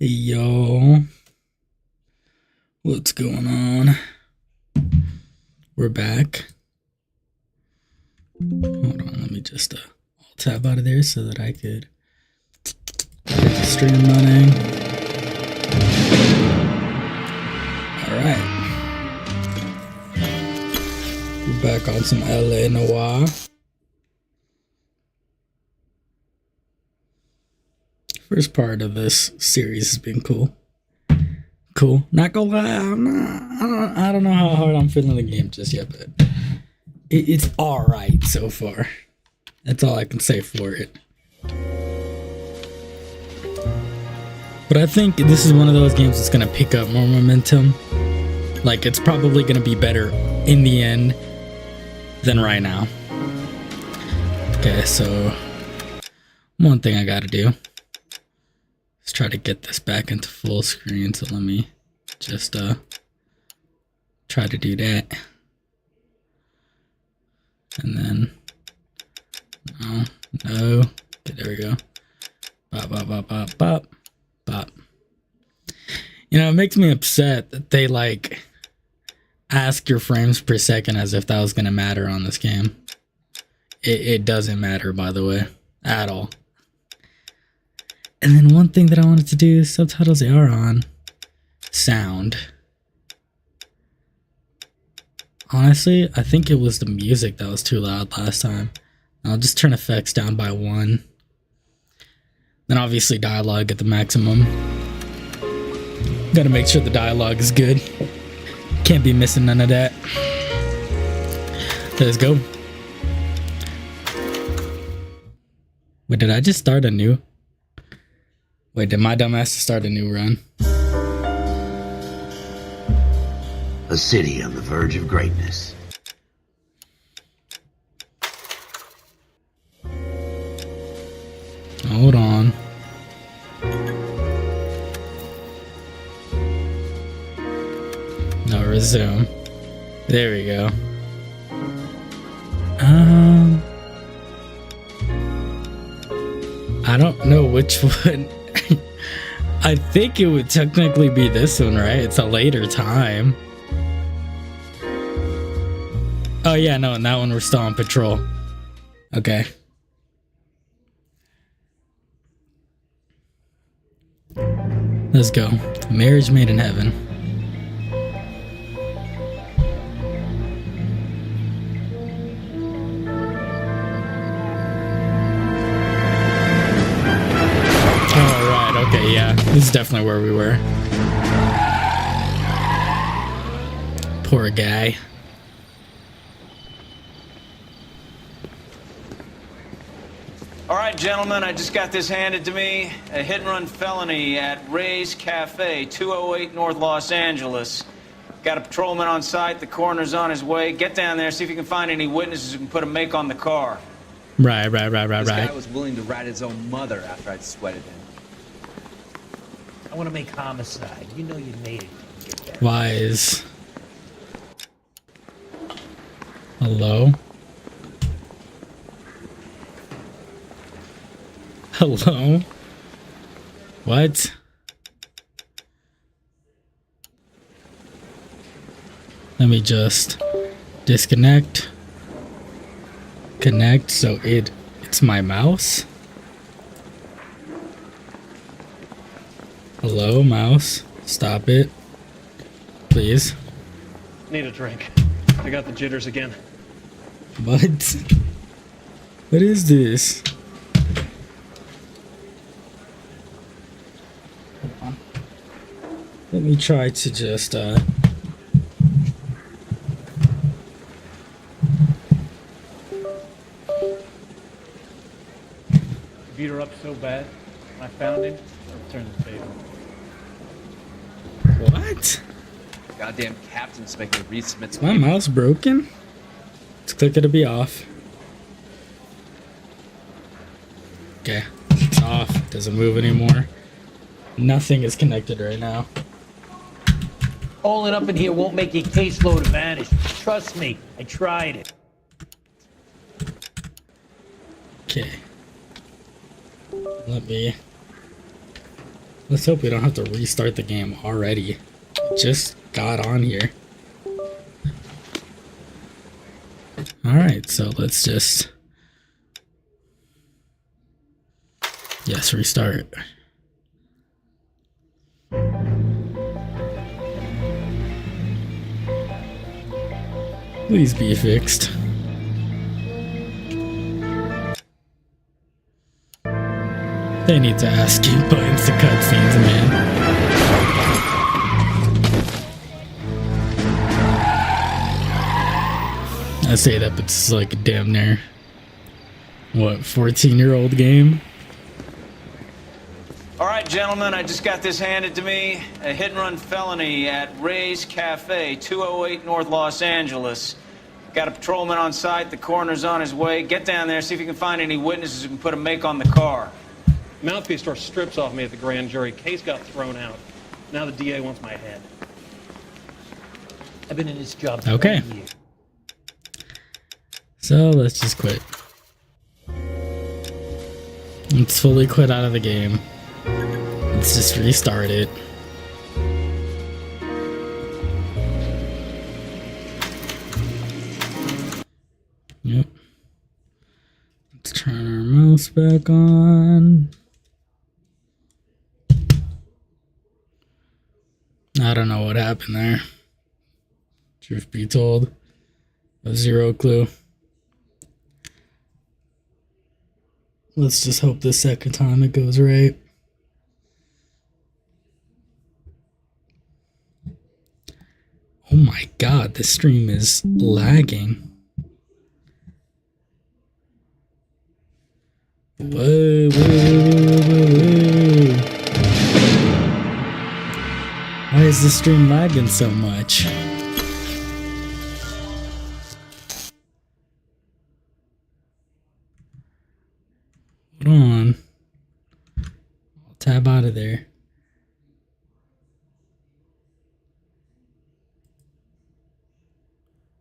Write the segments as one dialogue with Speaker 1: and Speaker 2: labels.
Speaker 1: Hey yo, what's going on? We're back. Hold on, let me just alt tab out of there so that I could get the stream running. Alright. We're back on some LA Noire. First part of this series has been cool. Not gonna lie, I don't know how hard I'm feeling the game just yet, but it's alright so far. That's all I can say for it. But I think this is one of those games that's gonna pick up more momentum. Like, it's probably gonna be better in the end than right now. Okay, so one thing I gotta do. Let's try to get this back into full screen, so let me just try to do that. And then no. Okay, there we go. Bop, bop, bop, bop, bop, bop. You know, it makes me upset that they like ask your frames per second as if that was gonna matter on this game. It doesn't matter, by the way, at all. And then one thing that I wanted to do, subtitles they are on. Sound. Honestly, I think it was the music that was too loud last time. I'll just turn effects down by 1. Then obviously dialogue at the maximum. Gotta make sure the dialogue is good. Can't be missing none of that. Let's go. Wait, did I just start a new? Wait, did my dumbass start a new run?
Speaker 2: A city on the verge of greatness.
Speaker 1: Hold on. No, resume. There we go. I don't know which one. I think it would technically be this one, right? It's a later time. Oh yeah, no, in that one we're still on patrol. Okay. Let's go. Marriage made in heaven. Okay, yeah, this is definitely where we were. Poor guy.
Speaker 3: All right, gentlemen, I just got this handed to me. A hit-and-run felony at Ray's Cafe, 208 North Los Angeles. Got a patrolman on site. The coroner's on his way. Get down there, see if you can find any witnesses who can put a make on the car.
Speaker 1: Right.
Speaker 4: This guy was willing to rat his own mother after I'd sweated him. I want to make homicide. You know you made it. Get there.
Speaker 1: Wise. Hello? Hello? What? Let me just disconnect. Connect, so it's my mouse. Hello, mouse. Stop it. Please.
Speaker 5: Need a drink. I got the jitters again.
Speaker 1: What? What is this? Hold on. Let me try to just
Speaker 5: Beat her up so bad. When I found him, I turned the table.
Speaker 1: What?
Speaker 4: Goddamn captain's making me resubmit.
Speaker 1: Is my mouse broken? Let's click it to be off. Okay, it's off. Doesn't move anymore. Nothing is connected right now.
Speaker 4: Hauling up in here won't make your caseload vanish. Trust me, I tried it.
Speaker 1: Okay. Let me Let's hope we don't have to restart the game already. Just got on here. Alright, so let's just... Yes, restart. Please be fixed. They need to ask you buttons to cutscenes, man. I say that, but it's like a damn near, what, 14-year-old game?
Speaker 3: All right, gentlemen, I just got this handed to me. A hit-and-run felony at Ray's Cafe, 208 North Los Angeles. Got a patrolman on site. The coroner's on his way. Get down there, see if you can find any witnesses who can put a make on the car.
Speaker 6: Mouthpiece tore strips off me at the grand jury. Case got thrown out. Now the DA wants my head.
Speaker 4: I've been in this job.
Speaker 1: Okay. So let's just quit. Let's fully quit out of the game. Let's just restart it. Yep. Let's turn our mouse back on. I don't know what happened there. Truth be told, I have zero clue. Let's just hope the second time it goes right. Oh my god, this stream is lagging. Whoa, whoa, whoa, whoa, whoa. Why is the stream lagging so much? Hold on. I'll tab out of there.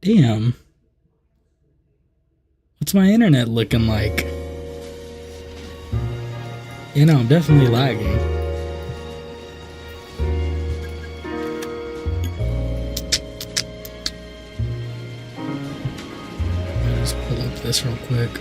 Speaker 1: Damn. What's my internet looking like? You know, I'm definitely lagging. I'll just pull up this real quick.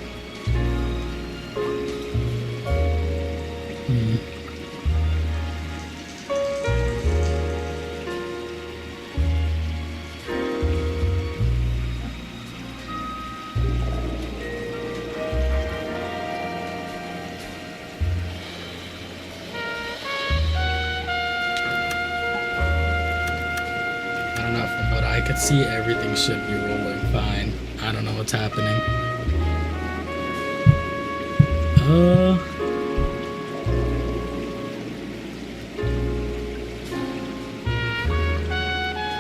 Speaker 1: See, everything should be rolling fine. I don't know what's happening.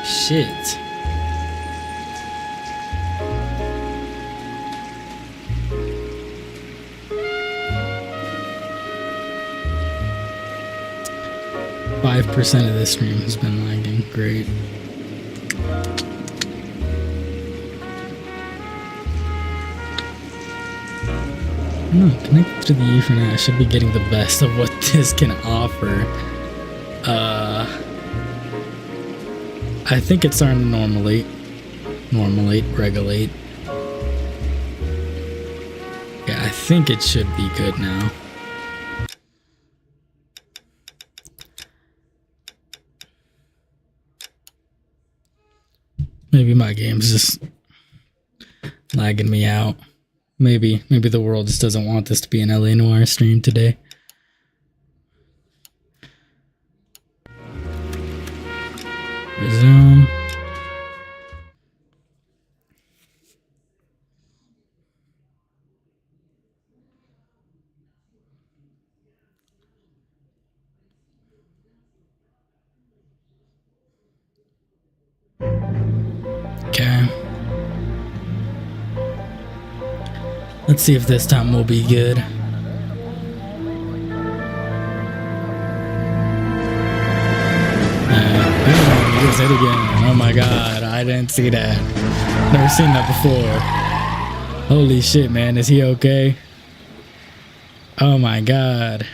Speaker 1: Shit. %5 of this stream has been lagging. Great. No, connected to the Ethernet, I should be getting the best of what this can offer. I think it's starting to regulate. Yeah, I think it should be good now. Maybe my game's just lagging me out. Maybe the world just doesn't want this to be an LA Noire stream today. Resume. Okay. Let's see if this time will be good. Use it again. Oh my god, I didn't see that. Never seen that before. Holy shit, man. Is he okay? Oh my god.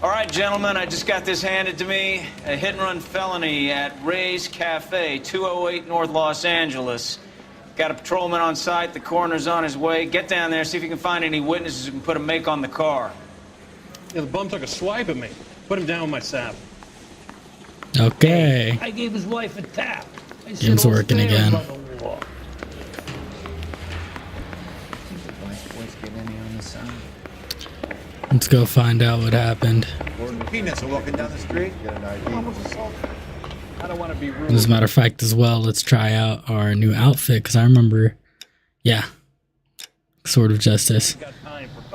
Speaker 3: All right, gentlemen, I just got this handed to me. A hit-and-run felony at Ray's Cafe, 208 North Los Angeles. Got a patrolman on site. The coroner's on his way. Get down there, see if you can find any witnesses who can put a make on the car.
Speaker 6: Yeah, the bum took a swipe at me. Put him down with my saddle.
Speaker 1: Okay.
Speaker 5: I gave his wife a tap. I said,
Speaker 1: Game's
Speaker 5: "All
Speaker 1: working
Speaker 5: fair
Speaker 1: again.
Speaker 5: above the law."
Speaker 4: Think the black boys get any on the sound?
Speaker 1: Let's go find out what happened.
Speaker 7: Peanuts are walking down the street. Get an ID.
Speaker 6: I don't want to be rude.
Speaker 1: As a matter of fact, as well, let's try out our new outfit because I remember, yeah, Sword of Justice.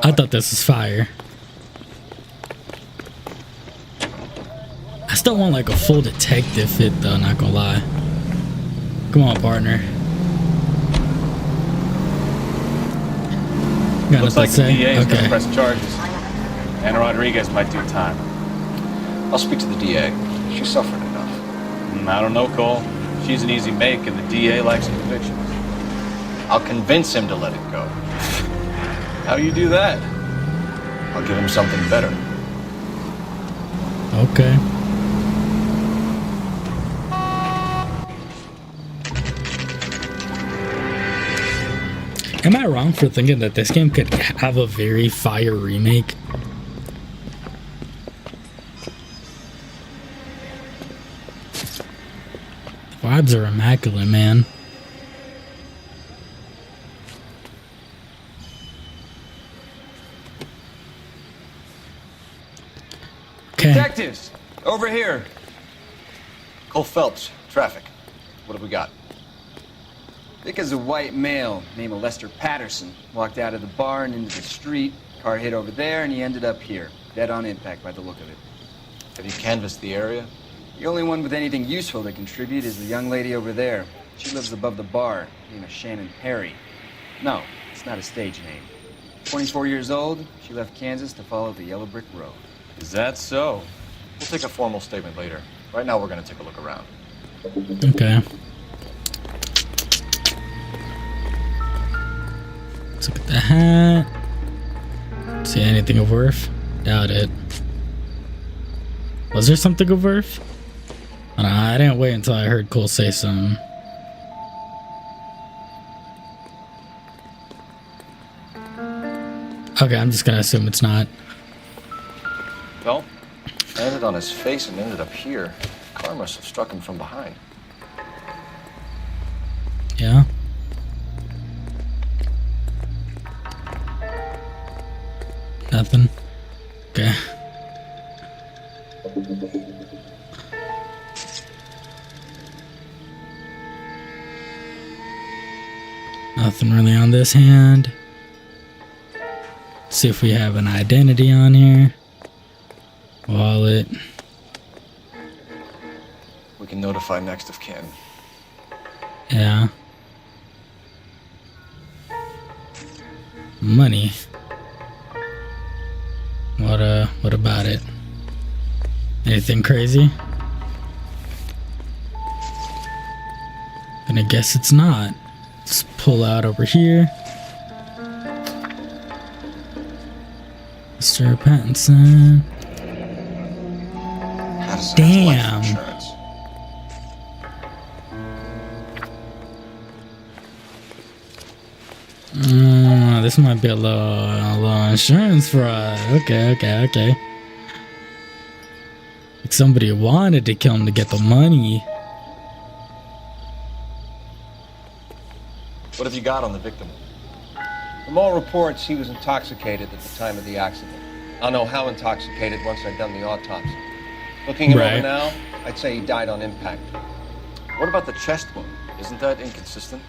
Speaker 1: I thought this was fire. I still want like a full detective fit though, not gonna lie. Come on, partner. Got
Speaker 8: Looks
Speaker 1: nothing
Speaker 8: like
Speaker 1: to
Speaker 8: the
Speaker 1: say?
Speaker 8: DA is going to
Speaker 1: Okay.
Speaker 8: press charges. Anna Rodriguez might do time.
Speaker 9: I'll speak to the DA. She suffered enough.
Speaker 8: I don't know, Cole. She's an easy make, and the DA likes convictions.
Speaker 9: I'll convince him to let it go.
Speaker 8: How you do that?
Speaker 9: I'll give him something better.
Speaker 1: Okay. Am I wrong for thinking that this game could have a very fire remake? The vibes are immaculate, man. Okay.
Speaker 3: Detectives, over here.
Speaker 9: Cole Phelps, traffic. What have we got?
Speaker 10: Vic is a white male named Lester Patterson. Walked out of the bar and into the street. Car hit over there and he ended up here. Dead on impact by the look of it.
Speaker 9: Have you canvassed the area?
Speaker 10: The only one with anything useful to contribute is the young lady over there. She lives above the bar. Name is Shannon Perry. No, it's not a stage name. 24 years old, she left Kansas to follow the Yellow Brick Road.
Speaker 8: Is that so?
Speaker 9: We'll take a formal statement later. Right now, we're going to take a look around.
Speaker 1: Okay. Let's look at the hat. See anything of worth? Doubt it. Was there something of worth? I didn't wait until I heard Cole say something. Okay, I'm just gonna assume it's not.
Speaker 9: Well, landed on his face and ended up here. The car must have struck him from behind.
Speaker 1: Yeah. Nothing. Okay. Nothing really on this hand. See if we have an identity on here. Wallet.
Speaker 9: We can notify next of kin.
Speaker 1: Yeah. Money. What about it? Anything crazy? Gonna guess it's not. Let's pull out over here. Mr. Pattinson.
Speaker 9: Patterson
Speaker 1: Damn.
Speaker 9: has life insurance.
Speaker 1: This might be a low insurance fraud. Okay. Like somebody wanted to kill him to get the money.
Speaker 9: What have you got on the victim?
Speaker 7: From all reports, he was intoxicated at the time of the accident. I'll know how intoxicated once I've done the autopsy. Looking him
Speaker 1: Right.
Speaker 7: over now, I'd say he died on impact.
Speaker 9: What about the chest wound? Isn't that inconsistent?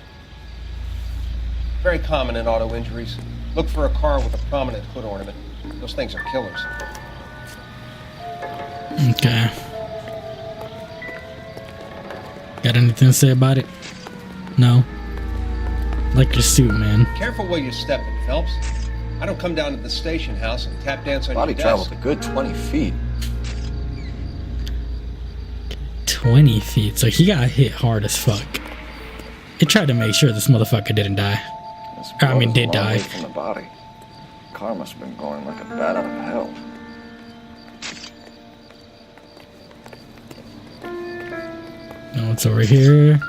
Speaker 7: Very common in auto injuries. Look for a car with a prominent hood ornament. Those things are killers.
Speaker 1: Okay. Got anything to say about it? No. Like your suit, man.
Speaker 7: Careful where you're stepping, Phelps. I don't come down to the station house and tap dance on
Speaker 9: Body
Speaker 7: your
Speaker 9: traveled
Speaker 7: desk.
Speaker 9: a good 20 feet.
Speaker 1: 20 feet. So he got hit hard as fuck. He tried to make sure this motherfucker didn't die.
Speaker 9: This
Speaker 1: I mean,
Speaker 9: blood is a
Speaker 1: did
Speaker 9: long
Speaker 1: die.
Speaker 9: way from the body. Car must have been going like a bat out of hell.
Speaker 1: What's over here?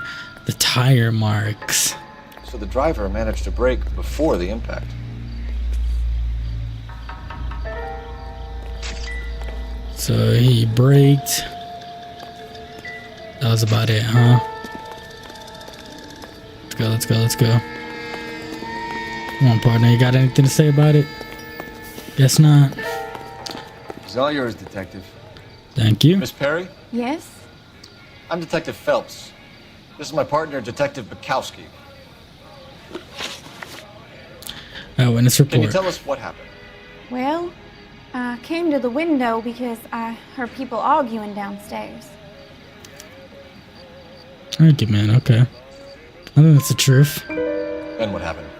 Speaker 1: The tire marks.
Speaker 9: So the driver managed to brake before the impact.
Speaker 1: So he braked. That was about it, huh? Let's go. Come on, partner. You got anything to say about it? Guess not.
Speaker 10: It's all yours, Detective.
Speaker 1: Thank you.
Speaker 9: Miss Perry,
Speaker 11: Yes?
Speaker 9: I'm Detective Phelps. This is my partner, Detective Bukowski.
Speaker 1: Witness
Speaker 9: Can you
Speaker 1: report.
Speaker 9: tell us what happened?
Speaker 11: Well, I came to the window because I heard people arguing downstairs.
Speaker 1: Thank you, man. Okay. I think that's the truth.
Speaker 9: Then what happened?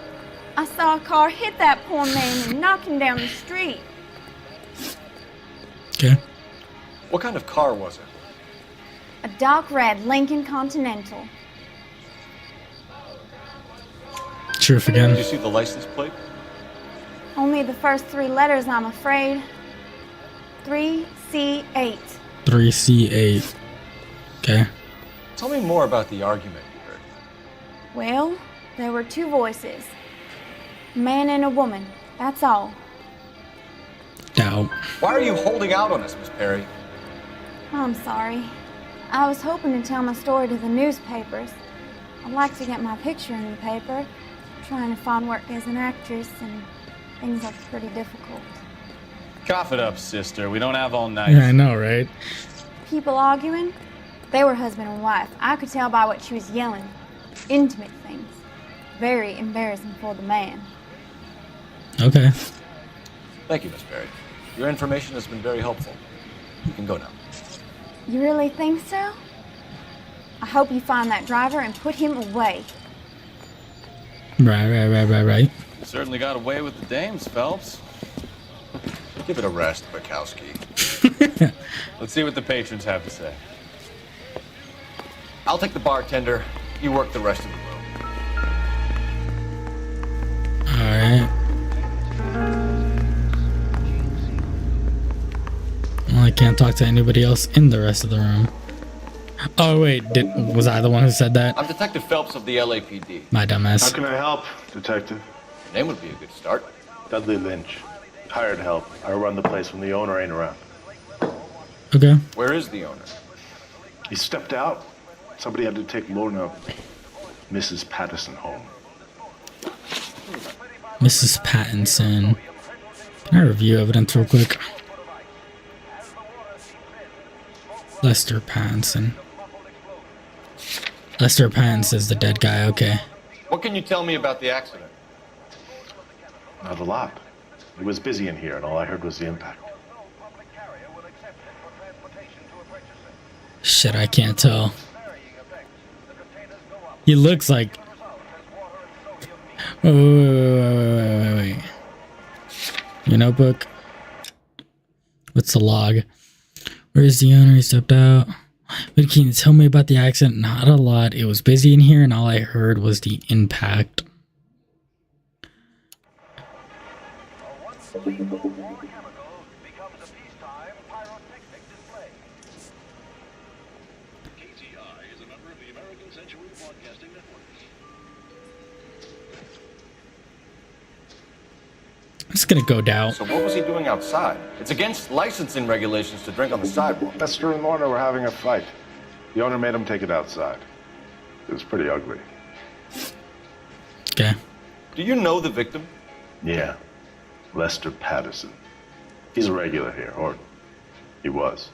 Speaker 11: I saw a car hit that poor man and knock him down the street.
Speaker 1: Okay.
Speaker 9: What kind of car was it?
Speaker 11: A dark red Lincoln Continental.
Speaker 1: Truth
Speaker 9: Did you
Speaker 1: again.
Speaker 9: see the license plate?
Speaker 11: Only the first 3 letters, I'm afraid. 3C8.
Speaker 1: 3C8. Okay.
Speaker 9: Tell me more about the argument you heard.
Speaker 11: Well, there were 2 voices. A man and a woman, that's all.
Speaker 1: Doubt.
Speaker 9: Why are you holding out on us, Miss Perry?
Speaker 11: I'm sorry. I was hoping to tell my story to the newspapers. I'd like to get my picture in the paper. Trying to find work as an actress, and things are pretty difficult.
Speaker 8: Cough it up, sister. We don't have all night.
Speaker 1: Yeah, I know, right?
Speaker 11: People arguing? They were husband and wife. I could tell by what she was yelling. Intimate things. Very embarrassing for the man.
Speaker 1: Okay.
Speaker 9: Thank you, Miss Perry. Your information has been very helpful. You can go now.
Speaker 11: You really think so? I hope you find that driver and put him away.
Speaker 1: Right.
Speaker 8: You certainly got away with the dames, Phelps.
Speaker 9: Give it a rest, Bukowski.
Speaker 8: Let's see what the patrons have to say.
Speaker 9: I'll take the bartender. You work the rest of the room.
Speaker 1: Alright. Well, I can't talk to anybody else in the rest of the room. Oh, wait. Was I the one who said that?
Speaker 9: I'm Detective Phelps of the LAPD.
Speaker 1: My
Speaker 12: How
Speaker 1: dumbass.
Speaker 12: can I help, Detective?
Speaker 9: Your name would be a good start.
Speaker 12: Dudley Lynch. Hired help. I run the place when the owner ain't around.
Speaker 1: Okay.
Speaker 9: Where is the owner?
Speaker 12: He stepped out. Somebody had to take Lorna, Mrs. Patterson, home.
Speaker 1: Mrs. Pattinson. Can I review evidence real quick? Lester Pattinson. Lester Pattinson's the dead guy, okay.
Speaker 9: What can you tell me about the accident?
Speaker 12: Not a lot. It was busy in here, and all I heard was the impact.
Speaker 1: Shit, I can't tell. He looks like... Wait. Your notebook? What's the log? Where is the owner? He stepped out. What can you tell me about the accident? Not a lot. It was busy in here, and all I heard was the impact. I'm just gonna go down.
Speaker 9: So what was he doing outside? It's against licensing regulations to drink on the sidewalk.
Speaker 12: Lester and Lorna were having a fight. The owner made him take it outside. It was pretty ugly.
Speaker 1: Okay.
Speaker 9: Do you know the victim?
Speaker 12: Yeah. Lester Patterson. He's a regular here, or he was.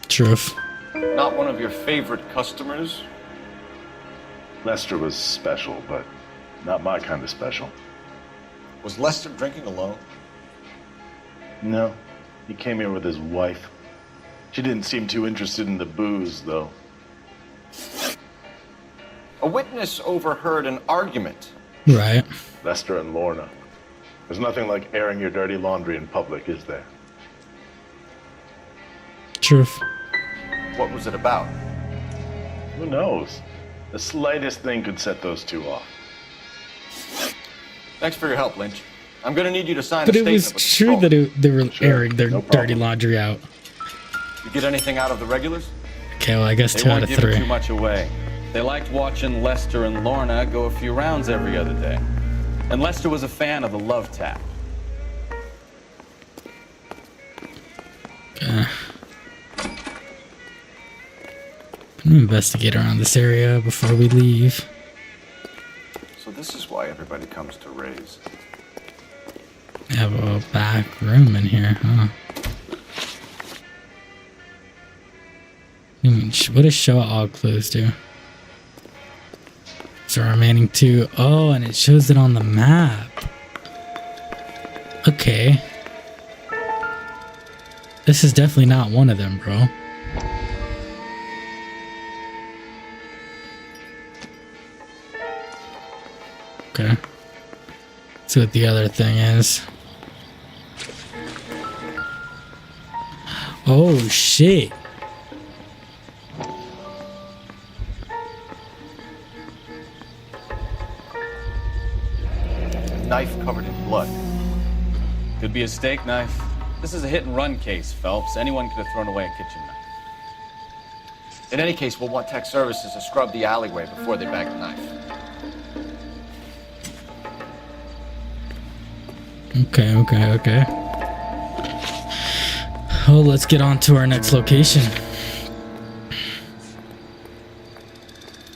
Speaker 1: Truth.
Speaker 9: Not one of your favorite customers?
Speaker 12: Lester was special, but not my kind of special.
Speaker 9: Was Lester drinking alone?
Speaker 12: No. He came here with his wife. She didn't seem too interested in the booze, though.
Speaker 9: A witness overheard an argument.
Speaker 1: Right.
Speaker 12: Lester and Lorna. There's nothing like airing your dirty laundry in public, is there?
Speaker 1: Truth.
Speaker 9: What was it about?
Speaker 12: Who knows? The slightest thing could set those two off.
Speaker 9: Thanks for your help, Lynch. I'm gonna need you to sign
Speaker 1: But
Speaker 9: a
Speaker 1: it
Speaker 9: statement
Speaker 1: was
Speaker 9: with the
Speaker 1: true
Speaker 9: patrol.
Speaker 1: that they were
Speaker 12: Sure,
Speaker 1: airing their
Speaker 12: no
Speaker 1: dirty
Speaker 12: problem.
Speaker 1: laundry out.
Speaker 9: You get anything out of the regulars?
Speaker 1: Okay, well, I guess
Speaker 8: They
Speaker 1: 2 out
Speaker 8: weren't
Speaker 1: of
Speaker 8: giving
Speaker 1: 3.
Speaker 8: too much away. They liked watching Lester and Lorna go a few rounds every other day. And Lester was a fan of the love tap.
Speaker 1: Okay. I'm gonna investigate around this area before we leave.
Speaker 9: So this is why everybody comes to Ray's.
Speaker 1: I have a back room in here, huh? What does show all clues do? So remaining 2. Oh, and it shows it on the map. Okay. This is definitely not one of them, bro. Okay. Let's see what the other thing is. Oh, shit.
Speaker 9: A knife covered in blood.
Speaker 8: Could be a steak knife. This is a hit-and-run case, Phelps. Anyone could have thrown away a kitchen knife.
Speaker 9: In any case, we'll want tech services to scrub the alleyway before they bag the knife.
Speaker 1: Okay. Oh, let's get on to our next location.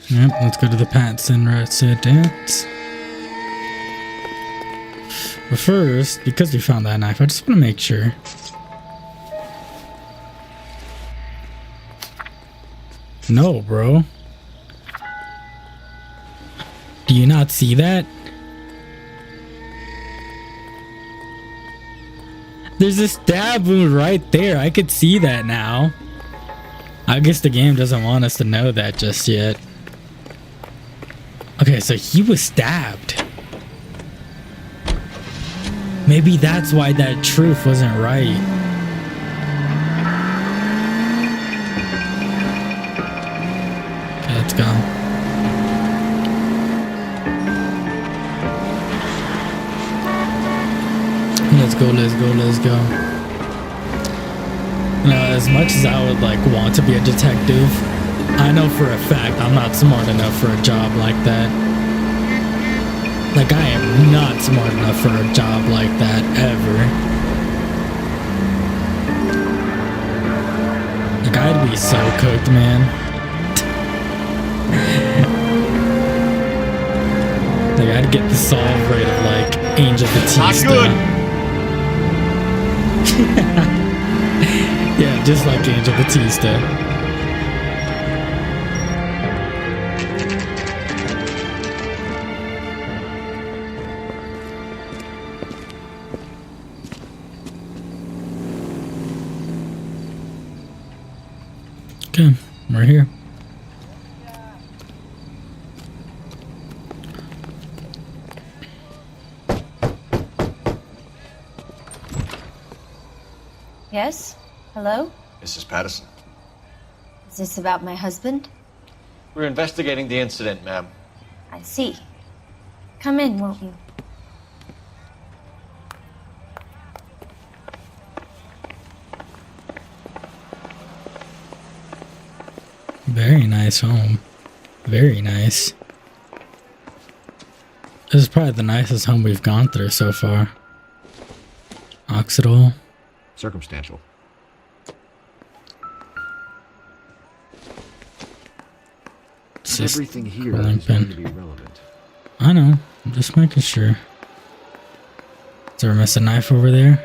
Speaker 1: Yep, let's go to the Patson residence. But first, because we found that knife, I just want to make sure. No, bro. Do you not see that? There's a stab wound right there. I could see that now. I guess the game doesn't want us to know that just yet. Okay, so he was stabbed. Maybe that's why that truth wasn't right. Okay, let's go. Let's go. You know, as much as I would like want to be a detective, I know for a fact I'm not smart enough for a job like that. Like, I am not smart enough for a job like that ever. Like, I'd be so cooked, man. Like, I'd get the solve rate of like Angel Batista.
Speaker 9: Not good.
Speaker 1: Yeah, just like Angel Batista. Okay, we're here.
Speaker 13: Yes? Hello?
Speaker 9: Mrs. Patterson.
Speaker 13: Is this about my husband?
Speaker 9: We're investigating the incident, ma'am.
Speaker 13: I see. Come in, won't you?
Speaker 1: Very nice home. Very nice. This is probably the nicest home we've gone through so far. Oxidol.
Speaker 9: Circumstantial. Everything here is going to be relevant.
Speaker 1: I know. I'm just making sure. Is there a missing knife over there?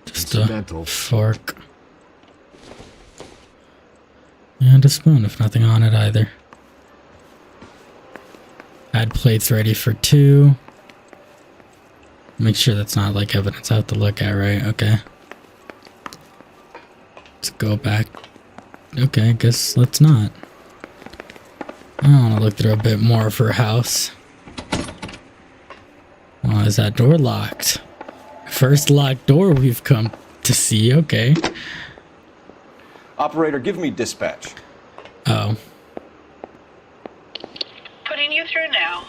Speaker 1: Just a fork. And a spoon, if nothing on it either. Add plates ready for 2. Make sure that's not like evidence I have to look at, right? Okay. Let's go back. Okay, I guess let's not. I want to look through a bit more of her house. Why is that door locked? First locked door we've come to see. Okay.
Speaker 9: Operator, give me dispatch.
Speaker 1: Oh.
Speaker 14: Putting you through now.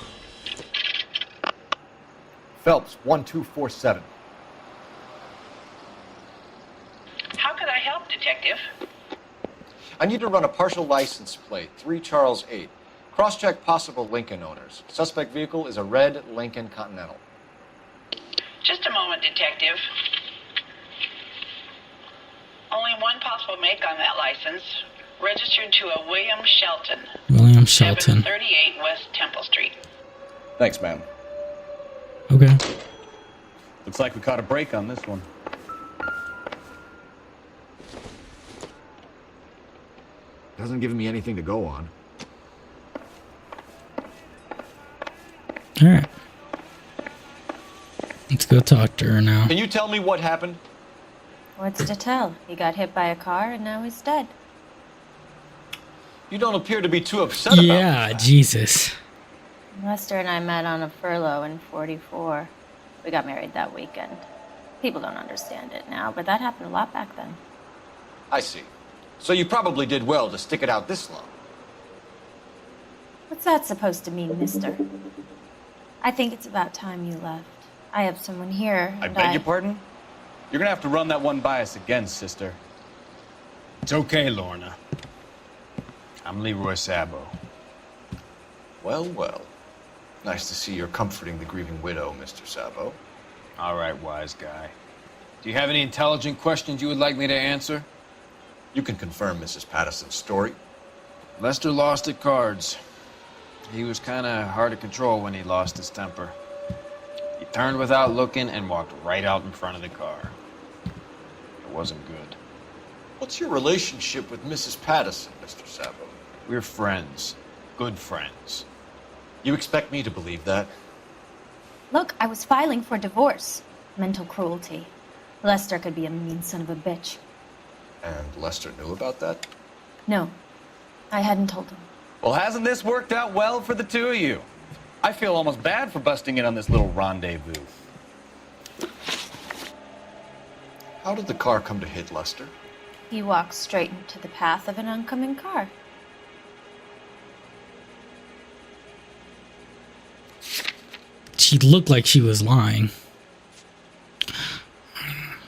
Speaker 9: Phelps, 1247. I need to run a partial license plate, 3 Charles 8. Cross-check possible Lincoln owners. Suspect vehicle is a red Lincoln Continental.
Speaker 14: Just a moment, Detective. Only one possible make on that license. Registered to a William Shelton.
Speaker 1: William Shelton.
Speaker 14: 38 West Temple Street.
Speaker 8: Thanks, ma'am.
Speaker 1: Okay.
Speaker 8: Looks like we caught a break on this one.
Speaker 15: Doesn't give me anything to go on.
Speaker 1: All right. Let's go talk to her now.
Speaker 7: Can you tell me what happened?
Speaker 13: What's to tell? He got hit by a car and now he's dead.
Speaker 7: You don't appear to be too upset about
Speaker 1: Yeah, Jesus.
Speaker 13: Lester and I met on a furlough in 44. We got married that weekend. People don't understand it now, but that happened a lot back then.
Speaker 7: I see. So you probably did well to stick it out this long.
Speaker 13: What's that supposed to mean, mister? I think it's about time you left. I have someone here.
Speaker 8: I beg your pardon? You're gonna have to run that one by us again, sister.
Speaker 3: It's okay, Lorna. I'm Leroy Sabo.
Speaker 9: Well, well. Nice to see you're comforting the grieving widow, Mr. Sabo.
Speaker 3: All right, wise guy. Do you have any intelligent questions you would like me to answer?
Speaker 9: You can confirm Mrs. Patterson's story.
Speaker 3: Lester lost at cards. He was kind of hard to control when he lost his temper. He turned without looking and walked right out in front of the car. It wasn't good.
Speaker 9: What's your relationship with Mrs. Patterson, Mr. Sabo?
Speaker 3: We're friends. Good friends.
Speaker 9: You expect me to believe that?
Speaker 13: Look, I was filing for divorce. Mental cruelty. Lester could be a mean son of a bitch.
Speaker 9: And Lester knew about that?
Speaker 13: No, I hadn't told him.
Speaker 8: Well, hasn't this worked out well for the two of you? I feel almost bad for busting in on this little rendezvous.
Speaker 9: How did the car come to hit Lester?
Speaker 13: He walked straight into the path of an oncoming car.
Speaker 1: She looked like she was lying.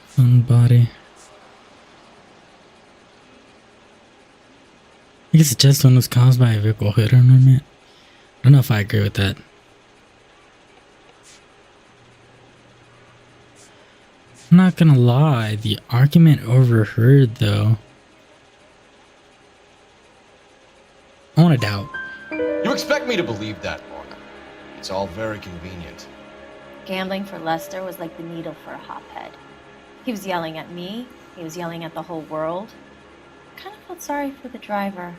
Speaker 1: Somebody. I guess the chest wound was caused by a vehicle hit or not. I don't know if I agree with that. I'm not gonna lie, the argument overheard though. I want to doubt.
Speaker 9: You expect me to believe that, Lorna? It's all very convenient.
Speaker 13: Gambling for Lester was like the needle for a hophead. He was yelling at me. He was yelling at the whole world. I kind of felt sorry for the driver.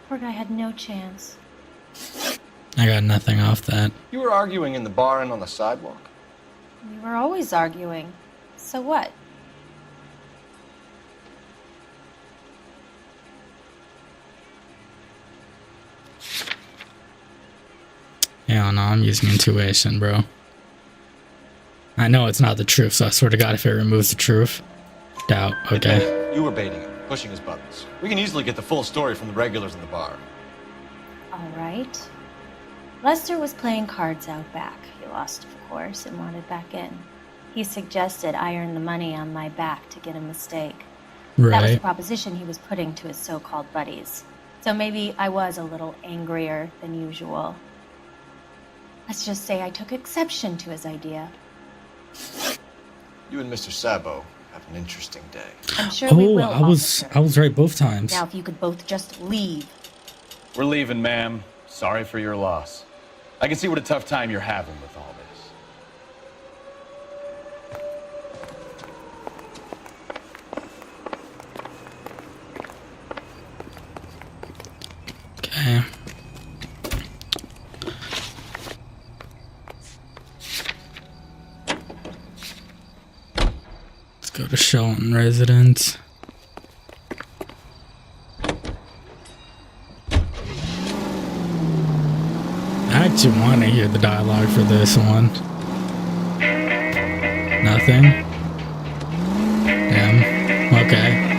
Speaker 13: Poor guy had no chance.
Speaker 1: I got nothing off that.
Speaker 9: You were arguing in the bar and on the sidewalk?
Speaker 13: We were always arguing. So what?
Speaker 1: Hell no, I'm using intuition, bro. I know it's not the truth, so I swear to God, if it removes the truth, doubt. Okay.
Speaker 9: You were baiting him, pushing his buttons. We can easily get the full story from the regulars in the bar.
Speaker 13: All right. Lester was playing cards out back. He lost, of course, and wanted back in. He suggested I earn the money on my back to get a mistake. That was the
Speaker 1: Right.
Speaker 13: proposition he was putting to his so-called buddies. So maybe I was a little angrier than usual. Let's just say I took exception to his idea.
Speaker 9: You and Mr. Sabo have an interesting day.
Speaker 13: I'm sure we
Speaker 1: Oh,
Speaker 13: will,
Speaker 1: I was right both times.
Speaker 13: Now, if you could both just leave.
Speaker 8: We're leaving, ma'am. Sorry for your loss. I can see what a tough time you're having with all this.
Speaker 1: Okay. Let's go to Shelton residence. I actually want to hear the dialogue for this one. Nothing? Damn. Okay.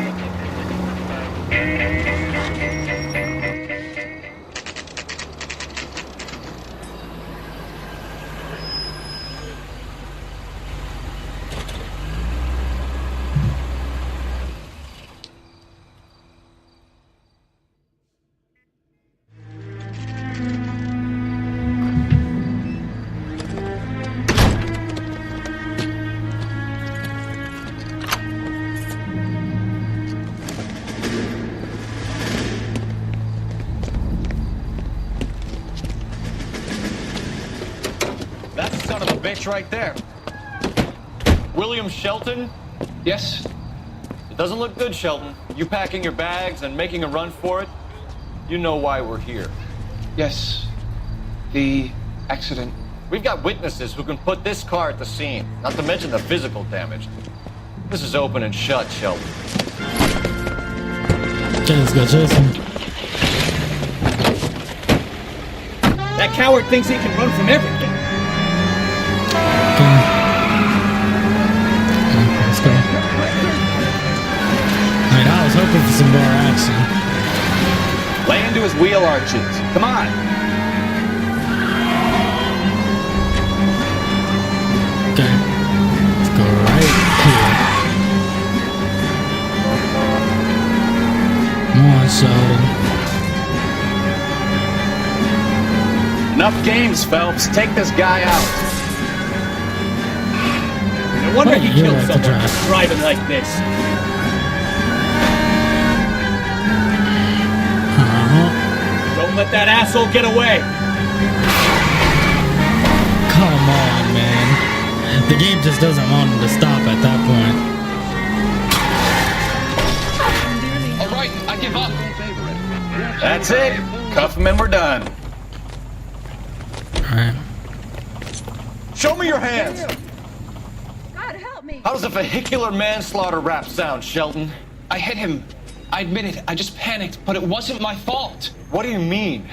Speaker 8: bitch right there. William Shelton?
Speaker 7: Yes?
Speaker 8: It doesn't look good, Shelton. You packing your bags and making a run for it? You know why we're here.
Speaker 7: Yes. The accident.
Speaker 8: We've got witnesses who can put this car at the scene, not to mention the physical damage. This is open and shut, Shelton.
Speaker 1: Okay, let's go chase him.
Speaker 4: That coward thinks he can run from everything.
Speaker 1: Okay. Let's go. Alright, I was hoping for some more action.
Speaker 8: Lay into his wheel arches. Come on.
Speaker 1: Okay. Let's go right here. Come on, Sheldon.
Speaker 8: Enough games, Phelps. Take this guy out.
Speaker 4: No wonder
Speaker 1: Wait,
Speaker 4: he
Speaker 1: you
Speaker 4: killed
Speaker 1: like to
Speaker 4: someone
Speaker 1: drive.
Speaker 4: driving like this. Don't let that asshole get away.
Speaker 1: Come on, man. The game just doesn't want him to stop at that point.
Speaker 8: All right, I give up. That's it. Cuff him and we're done.
Speaker 1: Alright.
Speaker 8: Show me your hands.
Speaker 14: God help me.
Speaker 8: How does a vehicular manslaughter rap sound, Shelton?
Speaker 7: I hit him. I admit it. I just panicked, but it wasn't my fault.
Speaker 8: What do you mean?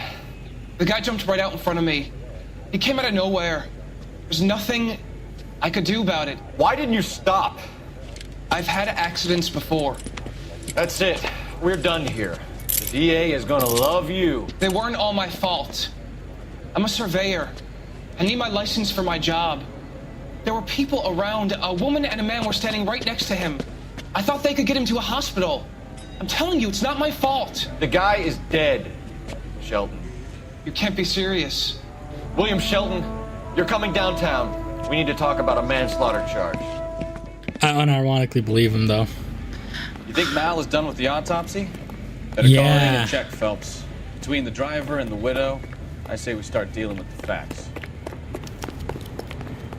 Speaker 7: The guy jumped right out in front of me. He came out of nowhere. There's nothing I could do about it.
Speaker 8: Why didn't you stop?
Speaker 7: I've had accidents before.
Speaker 8: That's it. We're done here. The DA is gonna love you.
Speaker 7: They weren't all my fault. I'm a surveyor. I need my license for my job. There were people around. A woman and a man were standing right next to him. I thought they could get him to a hospital. I'm telling you, it's not my fault.
Speaker 8: The guy is dead, Shelton.
Speaker 7: You can't be serious.
Speaker 8: William Shelton, you're coming downtown. We need to talk about a manslaughter charge.
Speaker 1: I unironically believe him, though.
Speaker 8: You think Mal is done with the autopsy? Better call it in and check, Phelps. Between the driver and the widow, I say we start dealing with the facts.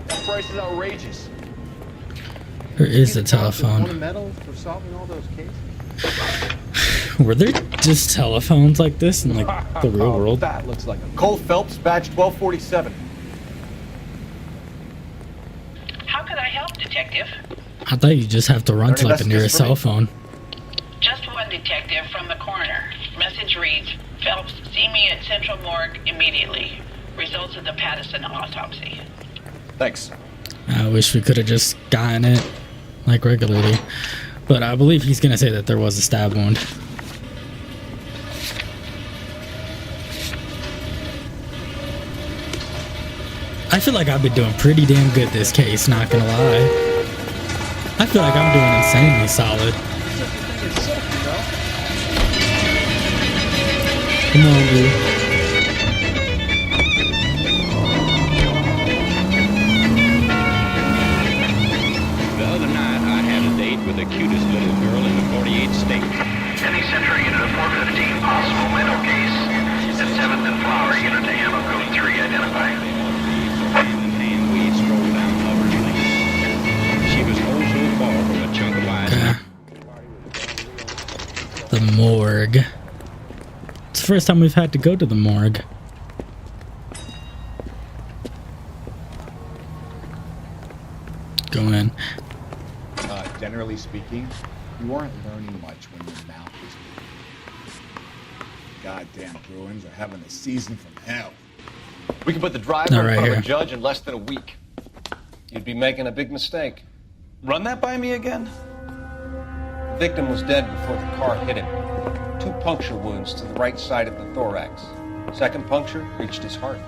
Speaker 8: That price is outrageous.
Speaker 1: There is a telephone.
Speaker 5: Won a medal for solving all those cases.
Speaker 1: Were there just telephones like this in like the real world?
Speaker 8: That looks like a Cole Phelps, badge 1247.
Speaker 14: How could I help, Detective?
Speaker 1: I thought you just have to run to like the nearest cell phone.
Speaker 14: Just one detective from the coroner. Message reads, Phelps, see me at Central Morgue immediately. Results of the Pattison autopsy.
Speaker 8: Thanks.
Speaker 1: I wish we could have just gotten it like regularly. But I believe he's gonna say that there was a stab wound. I feel like I've been doing pretty damn good this case, not gonna lie. I feel like I'm doing insanely solid. Come on, dude.
Speaker 16: The other night, I had a date with the cutest little girl in the 48th state.
Speaker 2: Any Central Unit of 415, possible mental case. At 7th and Flower, Unit to ammo code 3, identify.
Speaker 16: Hand in hand, we strolled down Lover's Lane. She was oh so far from a chunk of ice.
Speaker 1: The morgue. It's the first time we've had to go to the morgue. Go in.
Speaker 15: Generally speaking, you aren't learning much when your mouth is moving. Goddamn Bruins are having a season from hell.
Speaker 8: We can put the driver
Speaker 1: Not
Speaker 8: in
Speaker 1: right
Speaker 8: front of a
Speaker 1: here.
Speaker 8: judge in less than a week.
Speaker 7: You'd be making a big mistake.
Speaker 8: Run that by me again?
Speaker 7: The victim was dead before the car hit him. 2 puncture wounds to the right side of the thorax. Second puncture reached his heart.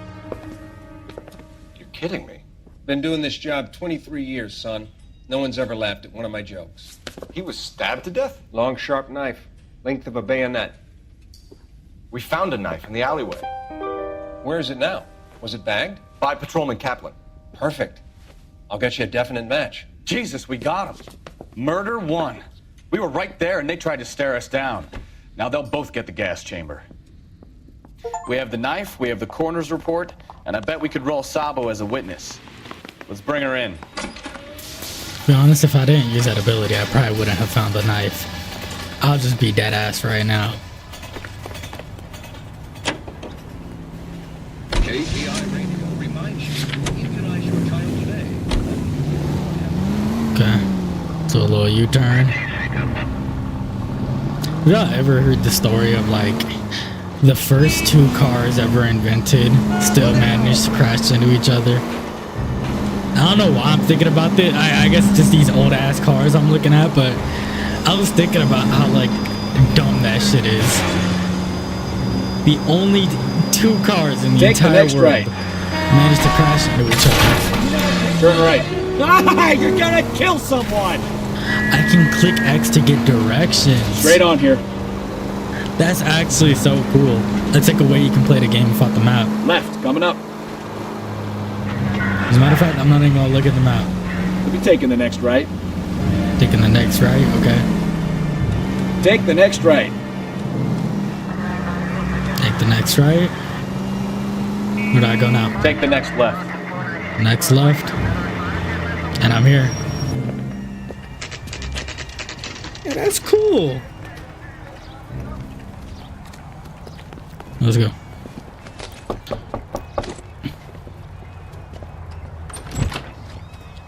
Speaker 8: You're kidding me.
Speaker 7: Been doing this job 23 years, son. No one's ever laughed at one of my jokes.
Speaker 8: He was stabbed to death?
Speaker 7: Long, sharp knife. Length of a bayonet.
Speaker 8: We found a knife in the alleyway.
Speaker 7: Where is it now? Was it bagged?
Speaker 8: By Patrolman Kaplan.
Speaker 7: Perfect. I'll get you a definite match.
Speaker 8: Jesus, we got him. Murder 1. We were right there and they tried to stare us down. Now they'll both get the gas chamber. We have the knife, we have the coroner's report, and I bet we could roll Sabo as a witness. Let's bring her in.
Speaker 1: To be honest, if I didn't use that ability, I probably wouldn't have found the knife. I'll just be dead ass right now.
Speaker 16: KPI radio reminds you, immunize your child today.
Speaker 1: Okay. So a little U-turn. Have y'all ever heard the story of like the first two cars ever invented still managed to crash into each other? I don't know why I'm thinking about this. I guess just these old ass cars I'm looking at, but I was thinking about how like dumb that shit is. The only two cars in the entire world managed to crash into each other.
Speaker 4: Turn right. You're gonna kill someone!
Speaker 1: I can click X to get directions.
Speaker 4: Straight on here.
Speaker 1: That's actually so cool. That's like a way you can play the game without the map.
Speaker 4: Left, coming up.
Speaker 1: As a matter of fact, I'm not even gonna look at the map.
Speaker 4: We'll be taking the next right.
Speaker 1: Taking the next right, okay.
Speaker 4: Take the next right.
Speaker 1: Take the next right. Where do I go now?
Speaker 8: Take the next left.
Speaker 1: Next left. And I'm here. Yeah, that's cool. Let's go.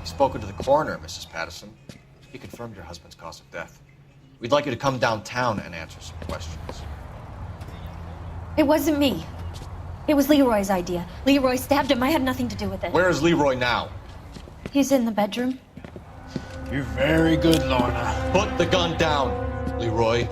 Speaker 9: Spoken to the coroner, Mrs. Patterson. He confirmed your husband's cause of death. We'd like you to come downtown and answer some questions.
Speaker 13: It wasn't me. It was Leroy's idea. Leroy stabbed him. I had nothing to do with it.
Speaker 9: Where is Leroy now?
Speaker 13: He's in the bedroom.
Speaker 9: You're very good, Lorna. Put the gun down, Leroy.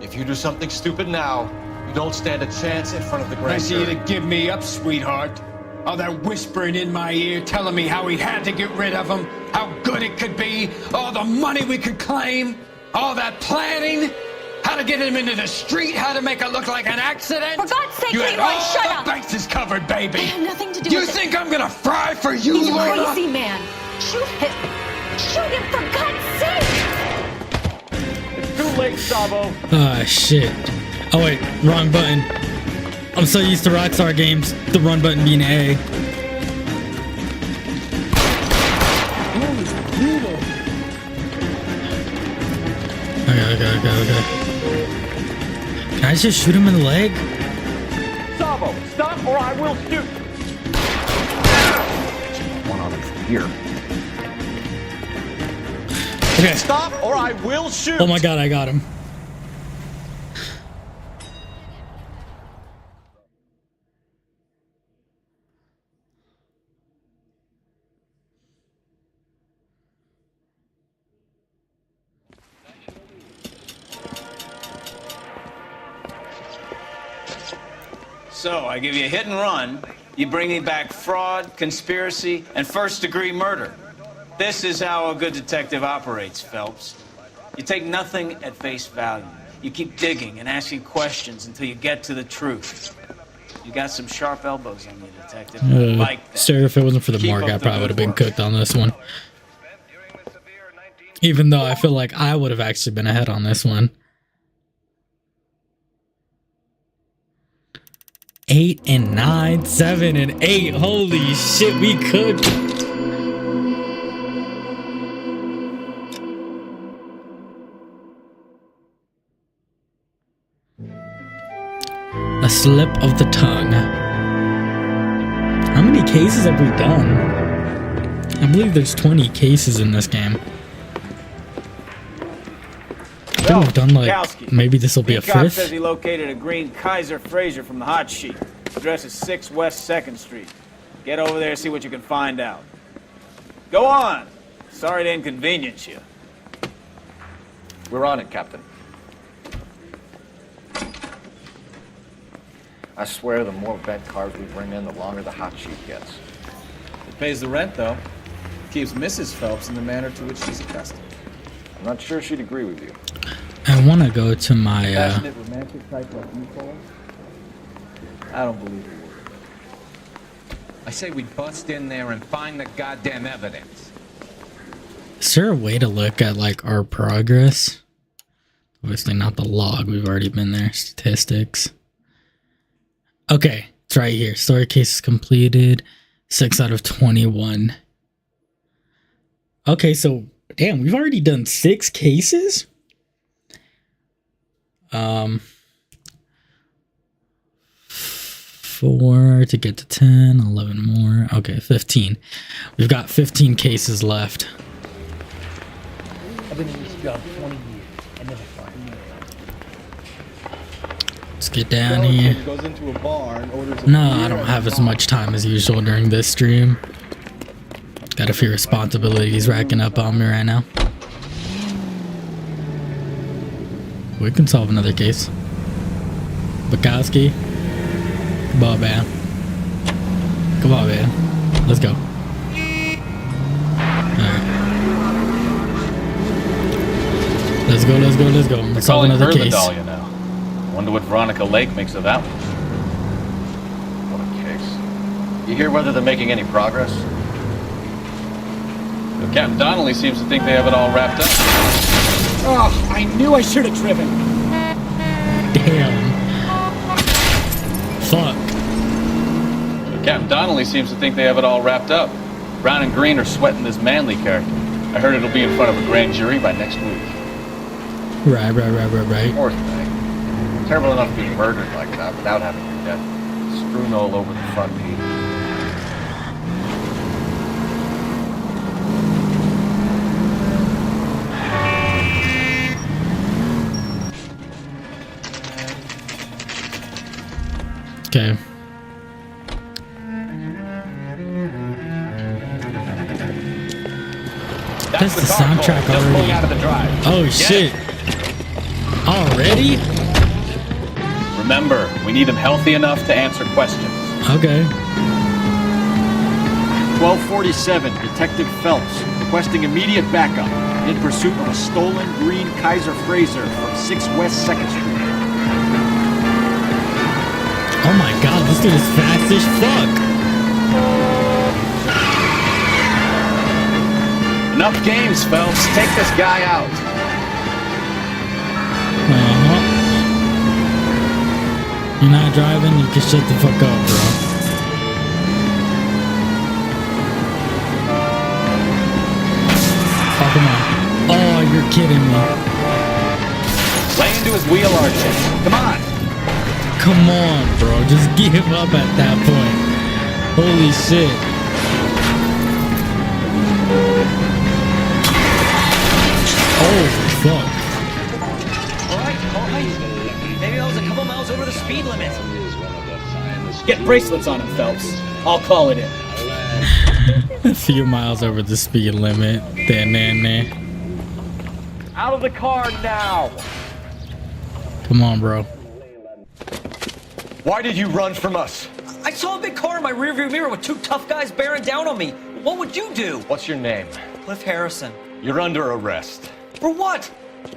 Speaker 9: If you do something stupid now, you don't stand a chance in front of the grand
Speaker 17: Nice of you
Speaker 9: jury.
Speaker 17: to give me up, sweetheart. All that whispering in my ear, telling me how we had to get rid of him, how good it could be, all the money we could claim, all that planning, how to get him into the street, how to make it look like an accident.
Speaker 13: For God's sake,
Speaker 17: you had
Speaker 13: Leroy,
Speaker 17: all
Speaker 13: shut
Speaker 17: the
Speaker 13: up.
Speaker 17: bases covered, baby.
Speaker 13: I had nothing to do
Speaker 17: You
Speaker 13: with it.
Speaker 17: think I'm gonna fry for you,
Speaker 13: He's a
Speaker 17: Lorna?
Speaker 13: crazy man. Shoot him. Shoot him, for God's sake.
Speaker 4: Too late, Sabo.
Speaker 1: Ah, shit. Oh, wait. Wrong button. I'm so used to Rockstar games, the run button being A. Okay. Can I just shoot him in the leg?
Speaker 4: Sabo, stop or I will shoot.
Speaker 15: One on him from here.
Speaker 1: Okay.
Speaker 9: Stop or I will shoot.
Speaker 1: Oh my god, I got him.
Speaker 3: So, I give you a hit and run, you bring me back fraud, conspiracy, and first-degree murder. This is how a good detective operates, Phelps. You take nothing at face value. You keep digging and asking questions until you get to the truth. You got some sharp elbows on you, detective. I like that.
Speaker 1: Sir, if it wasn't for the
Speaker 3: Keep
Speaker 1: morgue,
Speaker 3: up
Speaker 1: I
Speaker 3: the
Speaker 1: probably would
Speaker 3: good
Speaker 1: have been
Speaker 3: work.
Speaker 1: cooked on this one. Even though I feel like I would have actually been ahead on this one. 8 and 9, 7 and 8. Holy shit, we cooked. A slip of the tongue. How many cases have we done? I believe there's 20 cases in this game. I think we've done like,
Speaker 3: Kowski.
Speaker 1: maybe this will be a
Speaker 3: Cop says
Speaker 1: fifth.
Speaker 3: he located a green Kaiser Fraser from the hot sheet. Address is 6 West 2nd Street. Get over there, see what you can find out. Go on. Sorry to inconvenience you.
Speaker 9: We're on it, Captain. I swear the more bent cars we bring in, the longer the hot sheet gets.
Speaker 8: It pays the rent, though. Keeps Mrs. Phelps in the manner to which she's accustomed.
Speaker 9: I'm not sure she'd agree with you.
Speaker 1: I want to go to my,
Speaker 8: Passionate, romantic type like you, Cole? I don't believe a word.
Speaker 16: I say we bust in there and find the goddamn evidence.
Speaker 1: is there a way to look at like our progress? Obviously not the log, we've already been there. Statistics. Okay, it's right here. Story cases completed. 6 out of 21. Okay, so damn, we've already done 6 cases. 4 to get to 10, 11 more. Okay, 15. We've got 15 cases left.
Speaker 5: I've been in this job 20 years. I never find
Speaker 1: Let's get down here.
Speaker 15: Goes into a bar and orders
Speaker 1: No, I don't have as much time as usual during this stream. Got a few responsibilities racking up on me right now. We can solve another case. Bukowski. Come on, man. Come on, man. Let's go. Alright. Let's go, let's go, let's go. Let's solve another case.
Speaker 8: Dahlia now. Wonder what Veronica Lake makes of that one.
Speaker 9: What a case. You hear whether they're making any progress?
Speaker 8: Well, Captain Donnelly seems to think they have it all wrapped up.
Speaker 18: Oh, I knew I should have driven.
Speaker 1: Damn. Fuck.
Speaker 8: Well, Captain Donnelly seems to think they have it all wrapped up. Brown and Green are sweating this Manley character. I heard it'll be in front of a grand jury by next week.
Speaker 1: Right.
Speaker 9: Poor thing. Terrible enough being murdered like that without having your death strewn all over the front page.
Speaker 1: Okay. That's the soundtrack already. Oh shit. Already?
Speaker 8: Remember, we need him healthy enough to answer questions.
Speaker 1: Okay.
Speaker 19: 1247, Detective Phelps, requesting immediate backup in pursuit of a stolen green Kaiser Frazer from 6 West 2nd Street.
Speaker 1: Oh my god, this dude is fast as fuck.
Speaker 8: Enough games, Phelps. Take this guy out.
Speaker 1: You're not driving, you can shut the fuck up, bro. Oh, come on. Oh, you're kidding me.
Speaker 8: Lay into his wheel arches. Come on.
Speaker 1: Come on, bro. Just give up at that point. Holy shit. Oh, fuck.
Speaker 20: All right. Maybe I was a couple miles over the speed limit. Get bracelets on him, Phelps. I'll call it in.
Speaker 1: A few miles over the speed limit.
Speaker 20: Out of the car now.
Speaker 1: Come on, bro.
Speaker 9: Why did you run from us?
Speaker 20: I saw a big car in my rearview mirror with 2 tough guys bearing down on me. What would you do?
Speaker 9: What's your name?
Speaker 20: Cliff Harrison.
Speaker 9: You're under arrest.
Speaker 20: For what?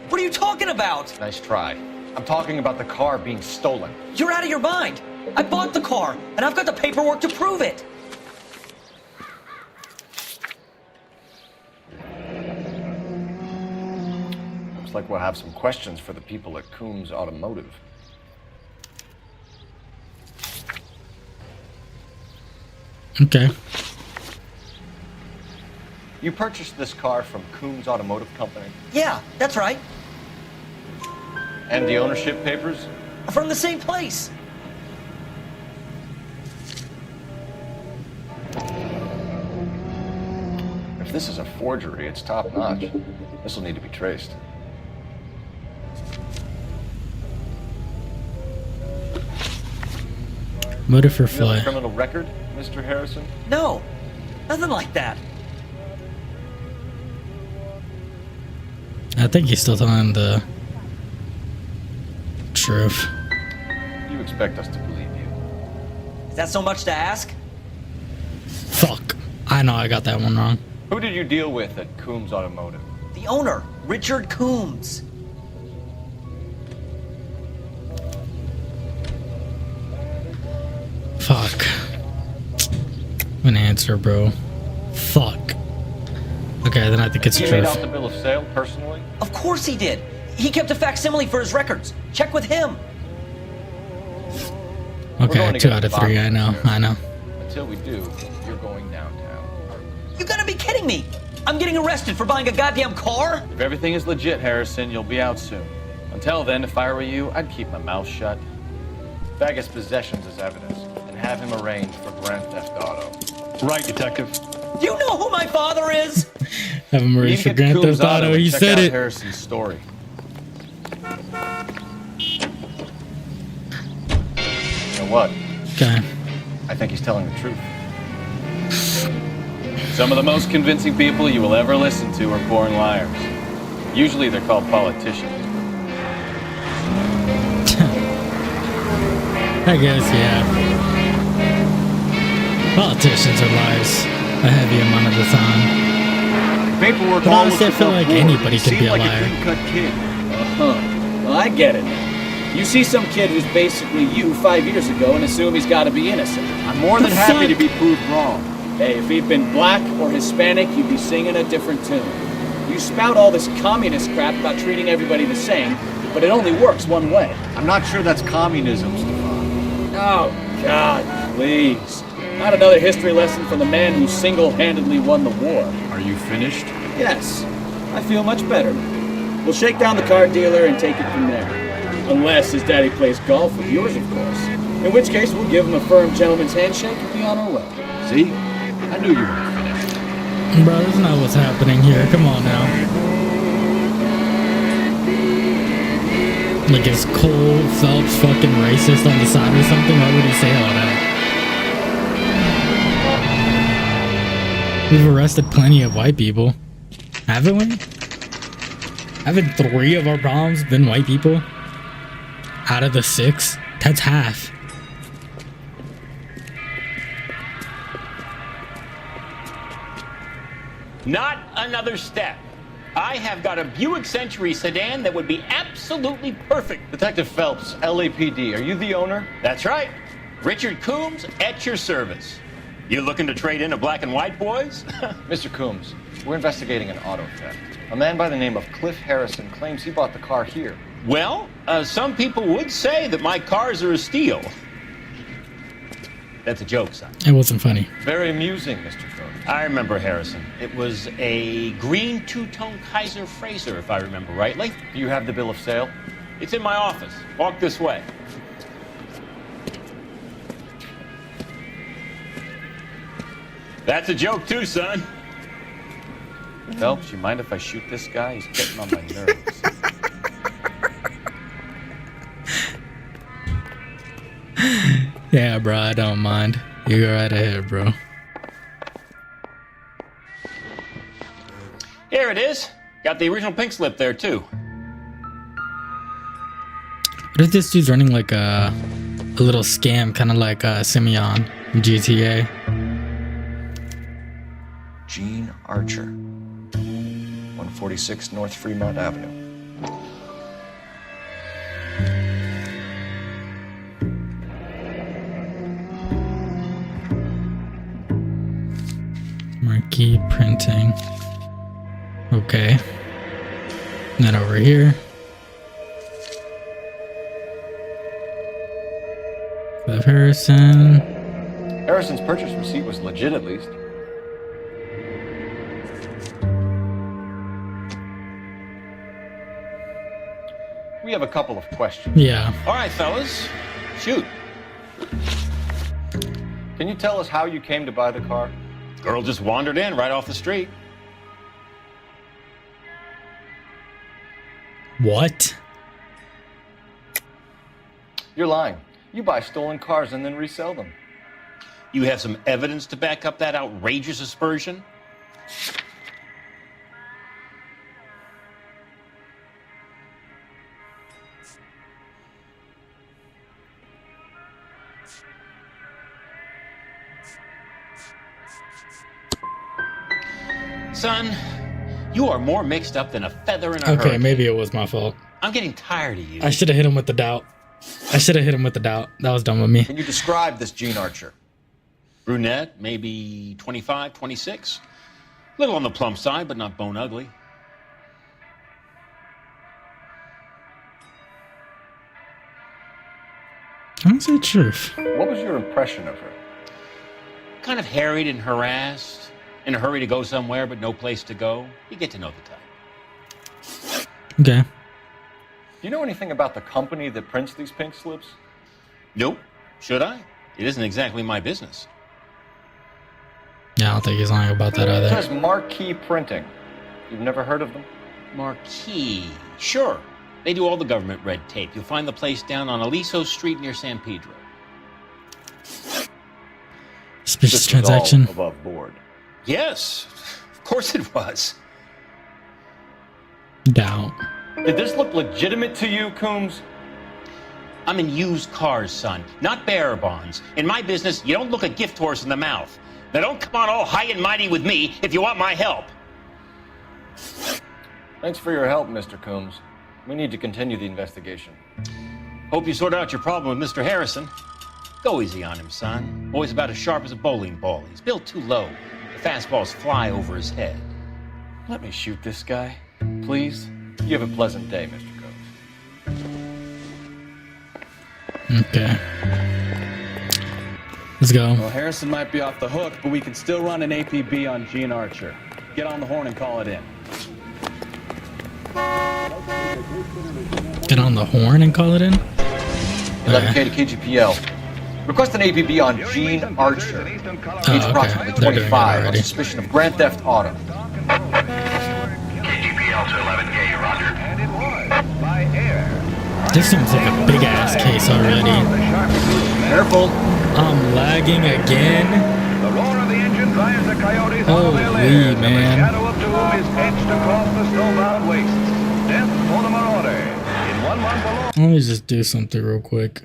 Speaker 20: What are you talking about?
Speaker 9: Nice try. I'm talking about the car being stolen.
Speaker 20: You're out of your mind. I bought the car, and I've got the paperwork to prove it.
Speaker 9: Looks like we'll have some questions for the people at Coombs Automotive.
Speaker 1: Okay.
Speaker 9: You purchased this car from Coombs Automotive Company?
Speaker 20: Yeah, that's right.
Speaker 9: And the ownership papers?
Speaker 20: From the same place.
Speaker 9: If this is a forgery, it's top-notch. This will need to be traced.
Speaker 1: Motive for
Speaker 9: You have a
Speaker 1: flight.
Speaker 9: criminal record, Mr. Harrison?
Speaker 20: No, nothing like that.
Speaker 1: I think he's still telling the truth.
Speaker 9: You expect us to believe you?
Speaker 20: Is that so much to ask?
Speaker 1: Fuck. I know I got that one wrong.
Speaker 9: Who did you deal with at Coombs Automotive?
Speaker 20: The owner, Richard Coombs.
Speaker 1: Fuck. An answer, bro. Fuck. Okay, then I think it's
Speaker 9: He
Speaker 1: true.
Speaker 9: made out the bill of sale personally?
Speaker 20: Of course he did. He kept a facsimile for his records. Check with him.
Speaker 1: Okay, 2 out of 3. I know.
Speaker 9: Until we do, you're going downtown.
Speaker 20: You gotta be kidding me. I'm getting arrested for buying a goddamn car?
Speaker 8: If everything is legit, Harrison, you'll be out soon. Until then, if I were you, I'd keep my mouth shut.
Speaker 9: Bag his possessions as evidence and have him arraigned for grand theft auto.
Speaker 6: Right, Detective.
Speaker 20: Do you know who my father is?
Speaker 1: Have him arranged for Grand Theft Auto. He said it.
Speaker 8: Harrison's story.
Speaker 9: You know what?
Speaker 1: Okay.
Speaker 9: I think he's telling the truth.
Speaker 8: Some of the most convincing people you will ever listen to are born liars. Usually they're called politicians.
Speaker 1: I guess, yeah. Politicians are liars a heavy amount of the time.
Speaker 19: Paperwork
Speaker 1: But
Speaker 19: all
Speaker 1: honestly, I
Speaker 19: looks
Speaker 1: feel
Speaker 19: above
Speaker 1: like
Speaker 19: board.
Speaker 1: anybody
Speaker 19: You
Speaker 1: could
Speaker 19: seem
Speaker 1: be a
Speaker 19: like
Speaker 1: liar.
Speaker 19: clean-cut kid.
Speaker 20: Well, I get it. You see some kid who's basically you 5 years ago and assume he's got to be innocent.
Speaker 19: I'm more than happy to be proved wrong.
Speaker 20: Hey, if he'd been black or Hispanic, you'd be singing a different tune. You spout all this communist crap about treating everybody the same, but it only works one way.
Speaker 19: I'm not sure that's communism, Stefan.
Speaker 20: Oh, God, please. Not another history lesson from the man who single-handedly won the war.
Speaker 19: Are you finished?
Speaker 20: Yes, I feel much better. We'll shake down the car dealer and take it from there. Unless his daddy plays golf with yours, of course. In which case, we'll give him a firm gentleman's handshake and be on our way.
Speaker 19: See? I knew you weren't finished.
Speaker 1: Bro, that's not what's happening here. Come on now. Like, is Cole Phelps fucking racist on the side or something? Why would he say all that? We've arrested plenty of white people. Haven't we? Haven't 3 of our problems been white people? Out of the 6? That's half.
Speaker 21: Not another step. I have got a Buick Century sedan that would be absolutely perfect.
Speaker 9: Detective Phelps, LAPD, are you the owner?
Speaker 21: That's right. Richard Coombs at your service. You looking to trade in a black and white, boys?
Speaker 9: Mr. Coombs, we're investigating an auto theft. A man by the name of Cliff Harrison claims he bought the car here.
Speaker 21: Well, some people would say that my cars are a steal. That's a joke, son.
Speaker 1: It wasn't funny.
Speaker 9: Very amusing, Mr. Coombs.
Speaker 21: I remember Harrison. It was a green two-tone Kaiser Frazer, if I remember rightly.
Speaker 9: Do you have the bill of sale?
Speaker 21: It's in my office. Walk this way. That's a joke too, son.
Speaker 8: Phelps, you mind if I shoot this guy? He's getting on my nerves.
Speaker 1: Yeah, bro, I don't mind. You go right ahead, bro.
Speaker 21: Here it is. Got the original pink slip there too.
Speaker 1: What if this dude's running like a little scam, kind of like Simeon from GTA?
Speaker 9: Gene Archer, 146 North Fremont Avenue.
Speaker 1: Marquee printing. Okay. And then over here. Cliff Harrison.
Speaker 9: Harrison's purchase receipt was legit, at least. We have a couple of questions.
Speaker 1: Yeah.
Speaker 21: All right, fellas. Shoot.
Speaker 9: Can you tell us how you came to buy the car?
Speaker 21: Girl just wandered in right off the street.
Speaker 1: What?
Speaker 9: You're lying. You buy stolen cars and then resell them.
Speaker 21: You have some evidence to back up that outrageous aspersion? Son, you are more mixed up than a feather in a
Speaker 1: Okay,
Speaker 21: hurricane.
Speaker 1: maybe it was my fault.
Speaker 21: I'm getting tired of you.
Speaker 1: I should have hit him with the doubt. That was dumb of me.
Speaker 9: Can you describe this Gene Archer?
Speaker 21: Brunette, maybe 25, 26. Little on the plump side, but not bone ugly.
Speaker 1: I'm gonna say truth.
Speaker 9: What was your impression of her?
Speaker 21: Kind of harried and harassed. In a hurry to go somewhere but no place to go? You get to know the type.
Speaker 1: Okay.
Speaker 19: Do you know anything about the company that prints these pink slips?
Speaker 21: Nope. Should I? It isn't exactly my business.
Speaker 1: Yeah, I don't think he's lying about that
Speaker 19: It
Speaker 1: either.
Speaker 19: says Marquee Printing. You've never heard of them?
Speaker 21: Marquee. Sure. They do all the government red tape. You'll find the place down on Aliso Street near San Pedro.
Speaker 1: Suspicious
Speaker 19: This
Speaker 1: transaction.
Speaker 19: was all above board.
Speaker 21: Yes, of course it was.
Speaker 1: Doubt.
Speaker 19: Did this look legitimate to you, Coombs?
Speaker 21: I'm in used cars, son, not bearer bonds. In my business, you don't look a gift horse in the mouth. Now don't come on all high and mighty with me if you want my help.
Speaker 19: Thanks for your help, Mr. Coombs. We need to continue the investigation.
Speaker 21: Hope you sort out your problem with Mr. Harrison. Go easy on him, son. Boy's about as sharp as a bowling ball. He's built too low. The fastballs fly over his head.
Speaker 19: Let me shoot this guy, please. You have a pleasant day, Mr. Coombs.
Speaker 1: Okay. Let's go.
Speaker 10: Well, Harrison might be off the hook, but we can still run an APB on Gene Archer. Get on the horn and call it in.
Speaker 1: Get on the horn and call it in?
Speaker 19: 11K to KGPL. Request an APB on Gene Archer. Age approximately 25 on suspicion of grand theft auto.
Speaker 2: KGPL to 11K, roger. And it was by air.
Speaker 1: This seems like a big ass case already.
Speaker 19: Careful.
Speaker 1: I'm lagging again.
Speaker 2: The roar of the engine drives the coyotes
Speaker 1: Holy
Speaker 2: out of their lairs,
Speaker 1: man.
Speaker 2: and the shadow of doom is etched across the snowbound wastes. Death for the marauder. In 1 month alone.
Speaker 1: Let me just do something real quick.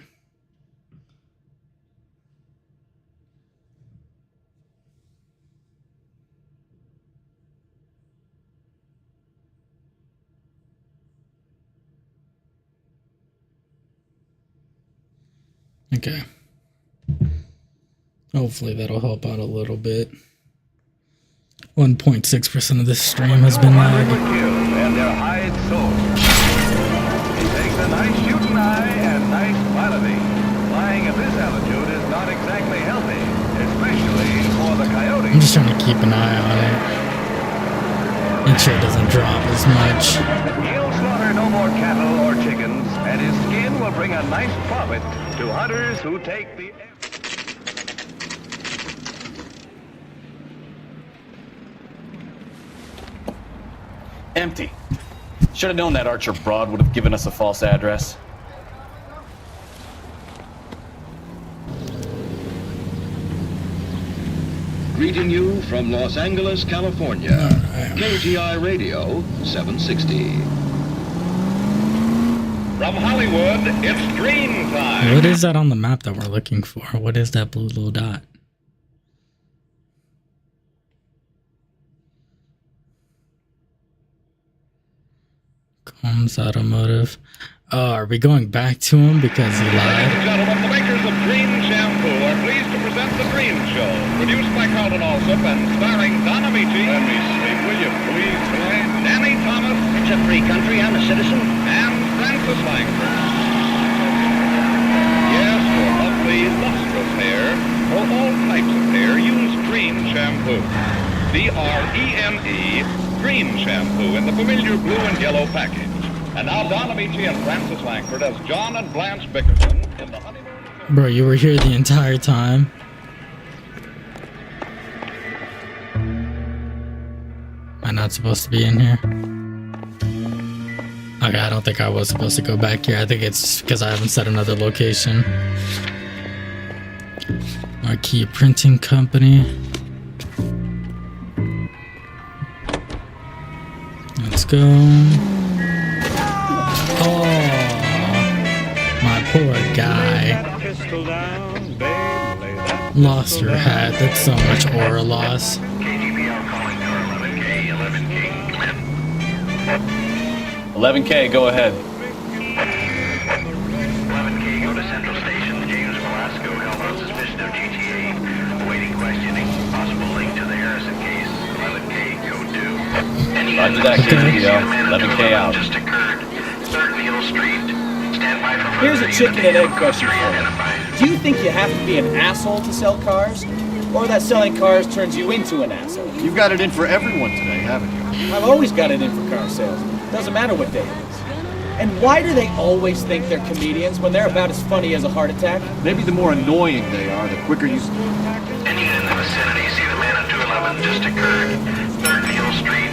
Speaker 1: Okay. Hopefully that'll help out a little bit. 1.6% of this stream has been lagged.
Speaker 2: And their hide soar. It takes a nice shooting eye and nice piloting. Flying at this altitude is not exactly healthy, especially for the coyotes.
Speaker 1: I'm just trying to keep an eye on it. Make sure it doesn't drop as much.
Speaker 2: He'll slaughter no more cattle or chickens, and his skin will bring a nice profit to hunters who take the...
Speaker 10: Empty. Should have known that Archer broad would have given us a false address.
Speaker 22: Greeting you from Los Angeles, California. KGI Radio 760.
Speaker 2: From Hollywood, it's dream time.
Speaker 1: What is that on the map that we're looking for? What is that blue little dot? Combs Automotive. Oh, are we going back to him because he
Speaker 2: Ladies
Speaker 1: lied?
Speaker 2: and gentlemen, the makers of Dream Shampoo are pleased to present The Dream Show, produced by Carlton Alsop and starring Don Amici. Let me see, will you please? Danny Thomas. It's a free country, I'm a citizen. And Francis Langford. Yes, for lovely, lustrous hair, for all types of hair, use Dream Shampoo. D-R-E-M-E, Dream Shampoo in the familiar blue and yellow package. And now Don Amici and Francis Langford as John and Blanche Bickerson in the honeymoon.
Speaker 1: Bro, you were here the entire time. Am I not supposed to be in here? Okay, I don't think I was supposed to go back here. I think it's because I haven't set another location. Marquee Printing Company. Let's go. Oh, my poor guy. Lost her hat. That's so much aura loss.
Speaker 2: KGPL calling to 11K, 11K.
Speaker 10: 11K, go ahead.
Speaker 2: 11K, go to Central Station. James Velasco held on suspicion of GTA. Awaiting questioning. Possible link to the Harrison case. 11K, go do.
Speaker 10: Roger that, KGPL. 11K out.
Speaker 2: Just occurred. 3rd Needle Street. Stand by for
Speaker 20: Here's a chicken and egg question for you. Do you think you have to be an asshole to sell cars? or that selling cars turns you into an asshole.
Speaker 19: You've got it in for everyone today, haven't you?
Speaker 20: I've always got it in for car sales. Doesn't matter what day it is. And why do they always think they're comedians when they're about as funny as a heart attack?
Speaker 19: Maybe the more annoying they are, the quicker you...
Speaker 22: Any in the vicinity, see the man at 211 just occurred. 3rd Field Street.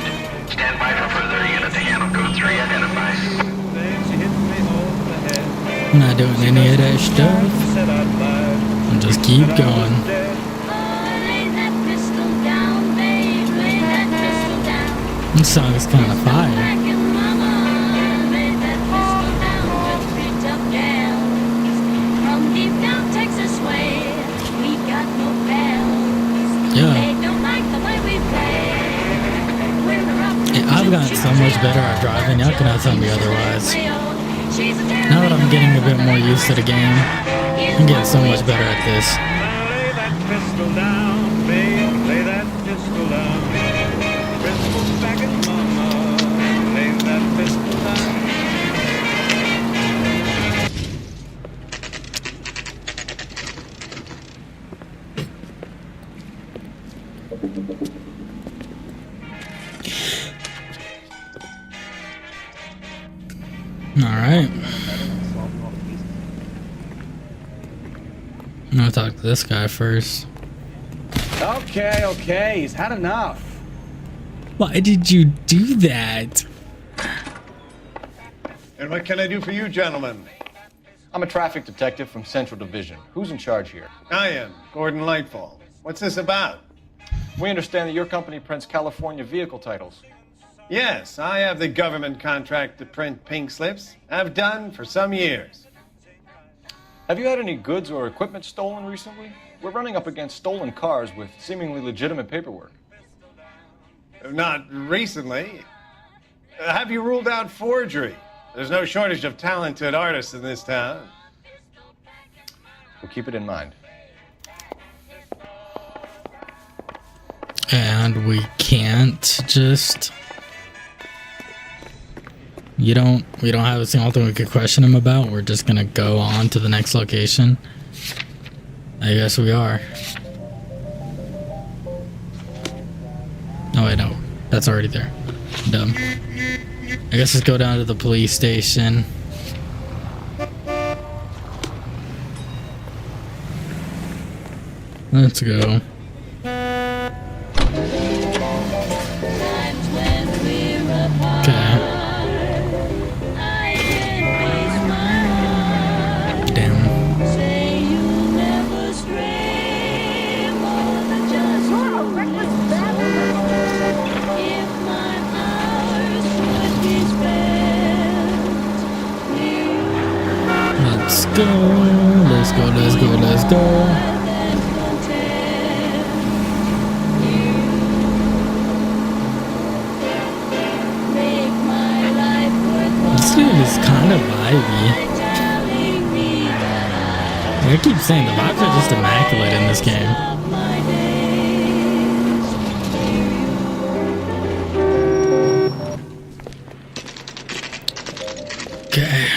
Speaker 22: Stand by for further unit to handle code 3 identified.
Speaker 1: I'm not doing any of that stuff. I'll just keep going. This song is kind of fire. Yeah, I've gotten so much better at driving. Y'all cannot tell me otherwise. Now that I'm getting a bit more used to the game, I'm getting so much better at this.
Speaker 2: Lay that pistol down, babe, lay that pistol down. Pistol back at mama, lay that pistol down.
Speaker 1: Alright. I'm gonna talk to this guy first.
Speaker 4: Okay, he's had enough.
Speaker 1: Why did you do that?
Speaker 9: And what can I do for you, gentlemen?
Speaker 8: I'm a traffic detective from Central Division. Who's in charge here?
Speaker 9: I am, Gordon Lightfall. What's this about?
Speaker 8: We understand that your company prints California vehicle titles.
Speaker 9: Yes, I have the government contract to print pink slips. I've done for some years.
Speaker 8: Have you had any goods or equipment stolen recently? We're running up against stolen cars with seemingly legitimate paperwork.
Speaker 9: Not recently. Have you ruled out forgery? There's no shortage of talented artists in this town.
Speaker 8: We'll keep it in mind.
Speaker 1: And we can't just... We don't have a single thing we could question him about. We're just gonna go on to the next location. I guess we are. Oh wait, no. That's already there. Dumb. I guess let's go down to the police station. Let's go. Okay. Let's go. This game is kind of vibey. I keep saying the vibes are just immaculate in this game. Okay.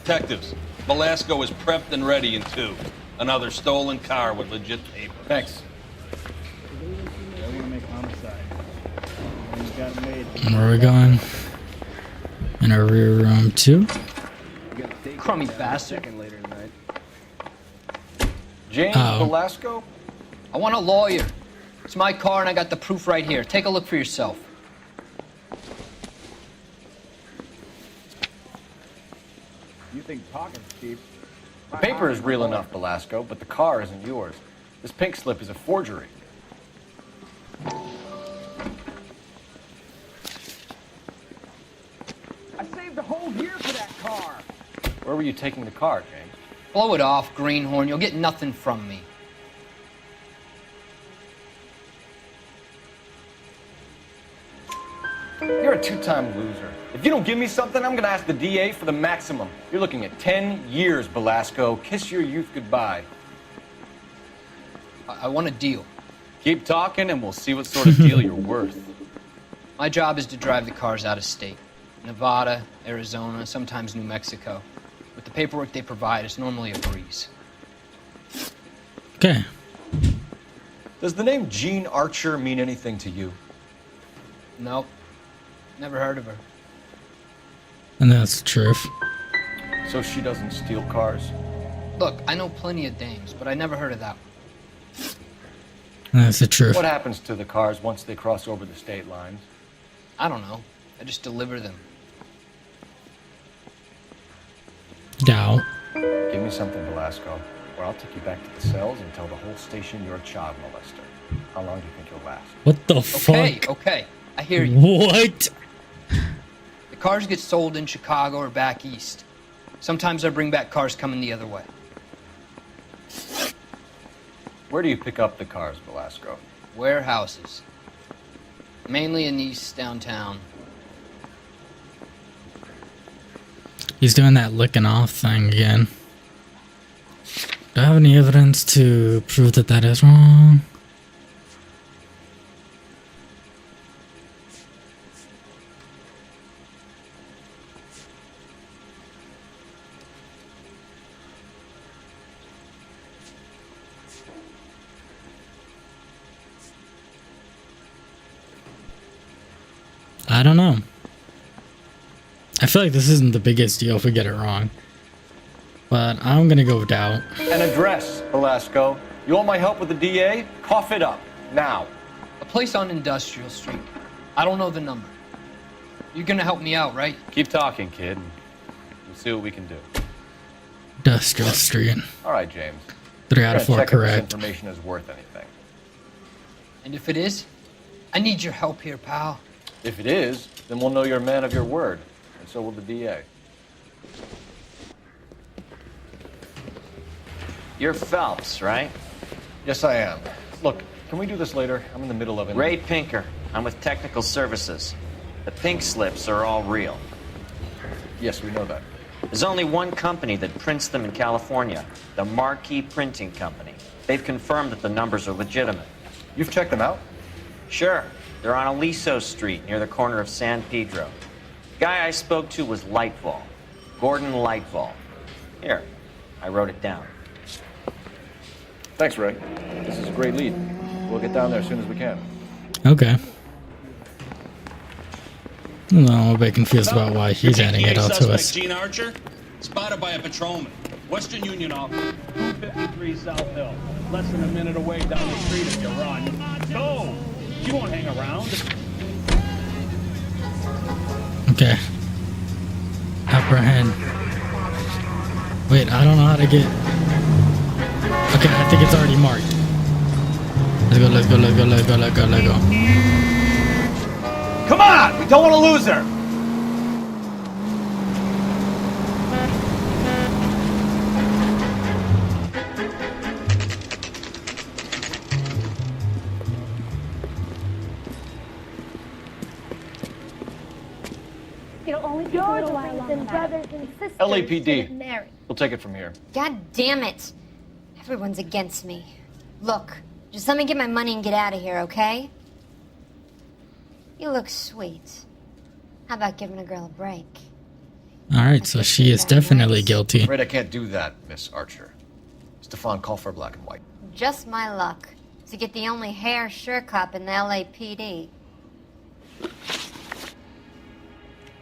Speaker 10: Detectives, Velasco is prepped and ready in 2. Another stolen car with legit paper.
Speaker 8: Thanks.
Speaker 5: I want to make homicide. And you got it made.
Speaker 1: Where are we going? In our rear room 2?
Speaker 11: Crummy bastard.
Speaker 8: Later tonight. James
Speaker 1: Oh.
Speaker 8: Velasco?
Speaker 11: I want a lawyer. It's my car and I got the proof right here. Take a look for yourself.
Speaker 15: You think talking's cheap?
Speaker 8: The paper is real enough, Velasco, but the car isn't yours. This pink slip is a forgery.
Speaker 18: I saved a whole year for that car.
Speaker 8: Where were you taking the car, James?
Speaker 11: Blow it off, greenhorn. You'll get nothing from me.
Speaker 8: You're a 2-time loser. If you don't give me something, I'm gonna ask the DA for the maximum. You're looking at 10 years, Velasco. Kiss your youth goodbye.
Speaker 11: I want a deal.
Speaker 10: Keep talking and we'll see what sort of deal you're worth.
Speaker 11: My job is to drive the cars out of state. Nevada, Arizona, sometimes New Mexico. With the paperwork they provide is normally a breeze.
Speaker 1: Okay.
Speaker 9: Does the name Jean Archer mean anything to you?
Speaker 11: Nope. Never heard of her.
Speaker 1: And that's the truth.
Speaker 9: So she doesn't steal cars?
Speaker 11: Look, I know plenty of dames, but I never heard of that one.
Speaker 1: And that's the truth.
Speaker 9: What happens to the cars once they cross over the state lines?
Speaker 11: I don't know. I just deliver them.
Speaker 1: Doubt.
Speaker 9: Give me something, Velasco, or I'll take you back to the cells and tell the whole station you're a child molester. How long do you think you'll last?
Speaker 1: What the fuck?
Speaker 11: Okay, I hear you.
Speaker 1: What?
Speaker 11: The cars get sold in Chicago or back east. Sometimes I bring back cars coming the other way.
Speaker 9: Where do you pick up the cars, Velasco?
Speaker 11: Warehouses. Mainly in East downtown.
Speaker 1: He's doing that licking off thing again. Do I have any evidence to prove that that is wrong? I don't know. I feel like this isn't the biggest deal if we get it wrong. But I'm gonna go with doubt.
Speaker 9: An address, Velasco. You want my help with the DA? Cough it up, now.
Speaker 11: A place on Industrial Street. I don't know the number. You're gonna help me out, right?
Speaker 8: Keep talking, kid. We'll see what we can do.
Speaker 1: Industrial Street.
Speaker 9: All right, James.
Speaker 1: 3 out of 4
Speaker 9: check if this
Speaker 1: correct.
Speaker 9: information is worth anything.
Speaker 11: And if it is, I need your help here, pal.
Speaker 9: If it is, then we'll know you're a man of your word, and so will the DA.
Speaker 3: You're Phelps, right?
Speaker 9: Yes, I am. Look, can we do this later? I'm in the middle of it.
Speaker 3: Ray Pinker. I'm with Technical Services. The pink slips are all real.
Speaker 9: Yes, we know that.
Speaker 3: There's only one company that prints them in California, the Marquee Printing Company. They've confirmed that the numbers are legitimate.
Speaker 9: You've checked them out?
Speaker 3: Sure. They're on Aliso Street, near the corner of San Pedro. The guy I spoke to was Lightfall. Gordon Lightfall. Here, I wrote it down.
Speaker 9: Thanks, Ray. This is a great lead. We'll get down there as soon as we can.
Speaker 1: Okay. I'm a bit confused about why he's adding it out to us.
Speaker 10: Gene Archer, spotted by a patrolman. Western Union office.
Speaker 5: 253 South Hill. Less than a minute away down the street if you run. Go! You won't hang around.
Speaker 1: Okay. Apprehend. Wait, I don't know how to get... Okay, I think it's already marked. Let's go, let's go, let's go, let's go, let's go, let's go.
Speaker 20: Come on! We don't want to lose her!
Speaker 12: It'll only take a little while longer. Brothers and sisters
Speaker 9: LAPD.
Speaker 12: married.
Speaker 9: We'll take it from here.
Speaker 14: God damn it. Everyone's against me. Look, just let me get my money and get out of here, okay? You look sweet. How about giving a girl a break?
Speaker 1: Alright, so she is definitely guilty.
Speaker 9: Afraid I can't do that, Miss Archer. Stefan, call for black and white.
Speaker 14: Just my luck to get the only hair sure cop in the LAPD.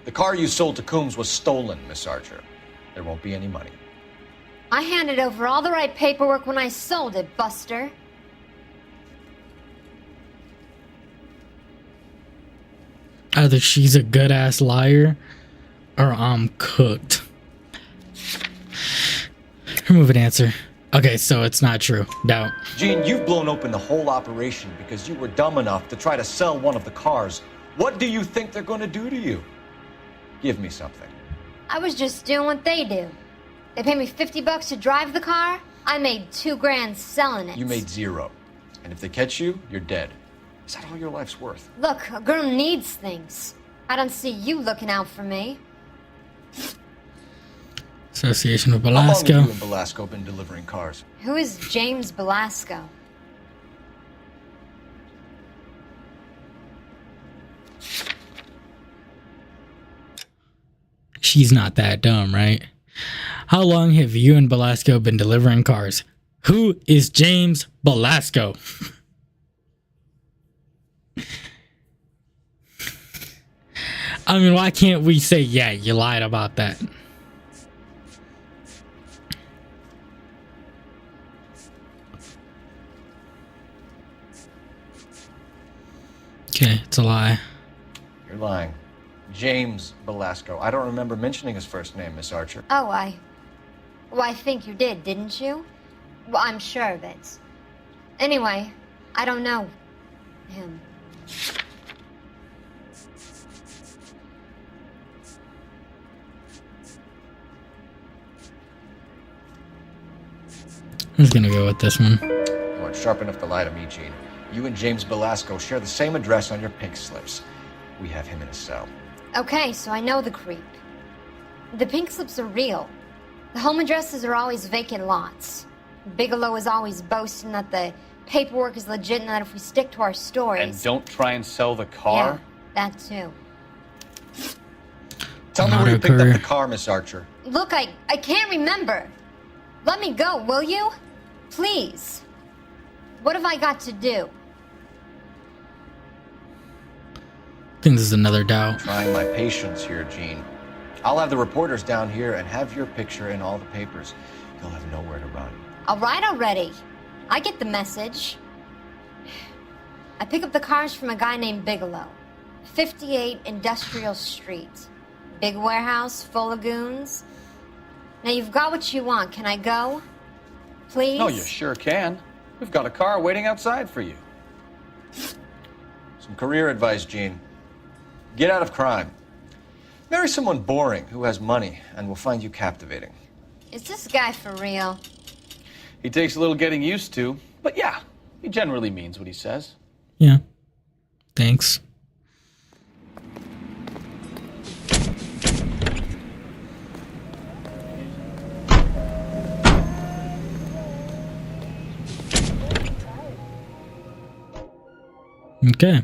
Speaker 9: The car you sold to Coombs was stolen, Miss Archer. There won't be any money.
Speaker 14: I handed over all the right paperwork when I sold it, Buster.
Speaker 1: Either she's a good-ass liar, or I'm cooked. Remove an answer. Okay, so it's not true. Doubt.
Speaker 9: Gene, you've blown open the whole operation because you were dumb enough to try to sell one of the cars. What do you think they're going to do to you? Give me something.
Speaker 14: I was just doing what they do. They paid me $50 to drive the car. I made $2 grand selling it.
Speaker 9: You made 0. And if they catch you, you're dead. Is that all your life's worth?
Speaker 14: Look, a girl needs things. I don't see you looking out for me.
Speaker 1: Association with
Speaker 9: How long
Speaker 1: Velasco.
Speaker 9: have you and Velasco been delivering cars?
Speaker 14: Who is James Velasco?
Speaker 1: She's not that dumb, right? How long have you and Belasco been delivering cars? Who is James Belasco? I mean, why can't we say, yeah, you lied about that? Okay, it's a lie.
Speaker 9: You're lying. James Belasco. I don't remember mentioning his first name, Miss Archer.
Speaker 14: Oh, well, I think you did, didn't you? Well, I'm sure of it. Anyway, I don't know him.
Speaker 1: I'm just gonna go with this one.
Speaker 9: You aren't sharp enough to lie to me, Gene. You and James Belasco share the same address on your pink slips. We have him in a cell.
Speaker 14: Okay, so I know the creep. The pink slips are real. The home addresses are always vacant lots. Bigelow is always boasting that the paperwork is legit and that if we stick to our stories...
Speaker 3: And don't try and sell the car?
Speaker 14: Yeah, that too.
Speaker 9: Tell me where you picked up the car, Miss Archer.
Speaker 14: Look, I can't remember. Let me go, will you? Please. What have I got to do?
Speaker 1: I think this is another doubt.
Speaker 9: Trying my patience here, Gene. I'll have the reporters down here and have your picture in all the papers. You'll have nowhere to run.
Speaker 14: All right already. I get the message. I pick up the cars from a guy named Bigelow. 58 Industrial Street. Big warehouse full of goons. Now you've got what you want. Can I go? Please?
Speaker 3: No, you sure can. We've got a car waiting outside for you.
Speaker 9: Some career advice, Gene. Get out of crime. Marry someone boring who has money and will find you captivating.
Speaker 14: Is this guy for real?
Speaker 3: He takes a little getting used to, but yeah, he generally means what he says.
Speaker 1: Yeah. Thanks. Okay.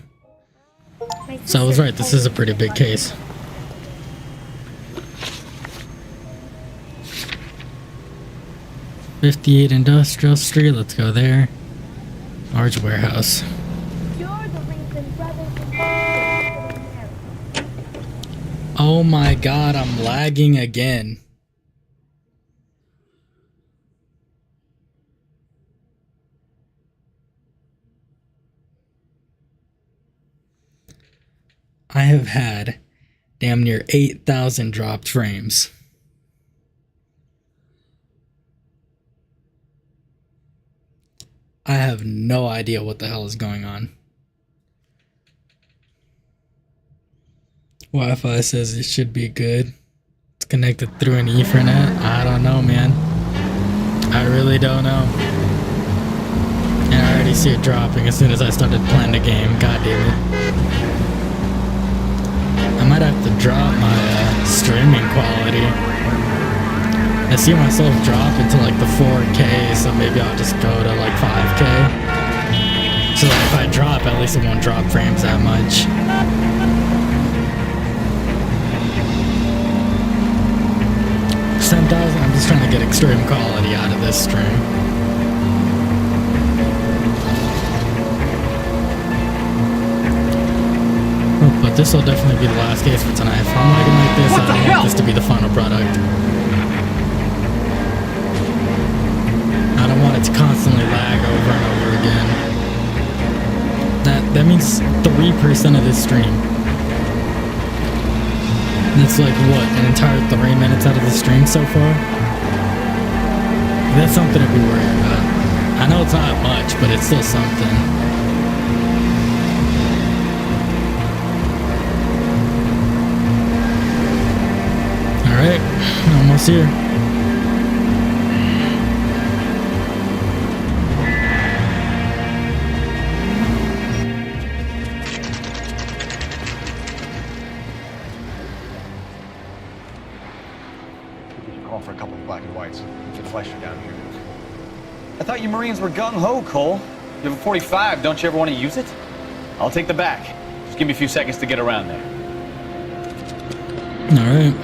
Speaker 1: So I was right, this is a pretty big case. '58 Industrial Street, let's go there. Large warehouse. Oh my god, I'm lagging again. I have had damn near 8,000 dropped frames. I have no idea what the hell is going on. Wi-Fi says it should be good. It's connected through an Ethernet. I don't know, man. I really don't know. And I already see it dropping as soon as I started playing the game. God damn it. I might have to drop my streaming quality. I see myself drop into like the 4K, so maybe I'll just go to like 5K. So that if I drop, at least it won't drop frames that much. I'm just trying to get extreme quality out of this stream. Oh, but this will definitely be the last case for tonight. If I'm lagging like this, I don't want this to be the final product. I don't want it to constantly lag over and over again. That means 3% of this stream. That's like, what, an entire 3 minutes out of the stream so far? That's something to be worried about. I know it's not much, but it's still something. Alright, almost here.
Speaker 9: For a couple of black and whites. Get Fleischer down here.
Speaker 3: I thought you Marines were gung-ho, Cole. You have a 45, don't you ever want to use it? I'll take the back. Just give me a few seconds to get around there.
Speaker 1: Alright.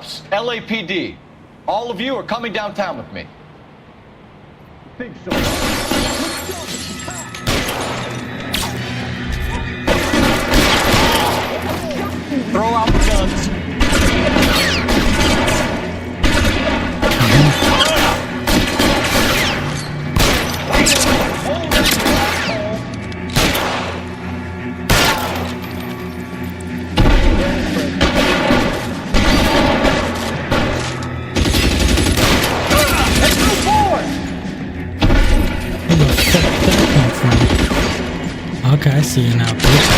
Speaker 9: cops, LAPD. All of you are coming downtown with me.
Speaker 5: Think so.
Speaker 20: Throw out the guns.
Speaker 1: Okay, I see you now, bitch.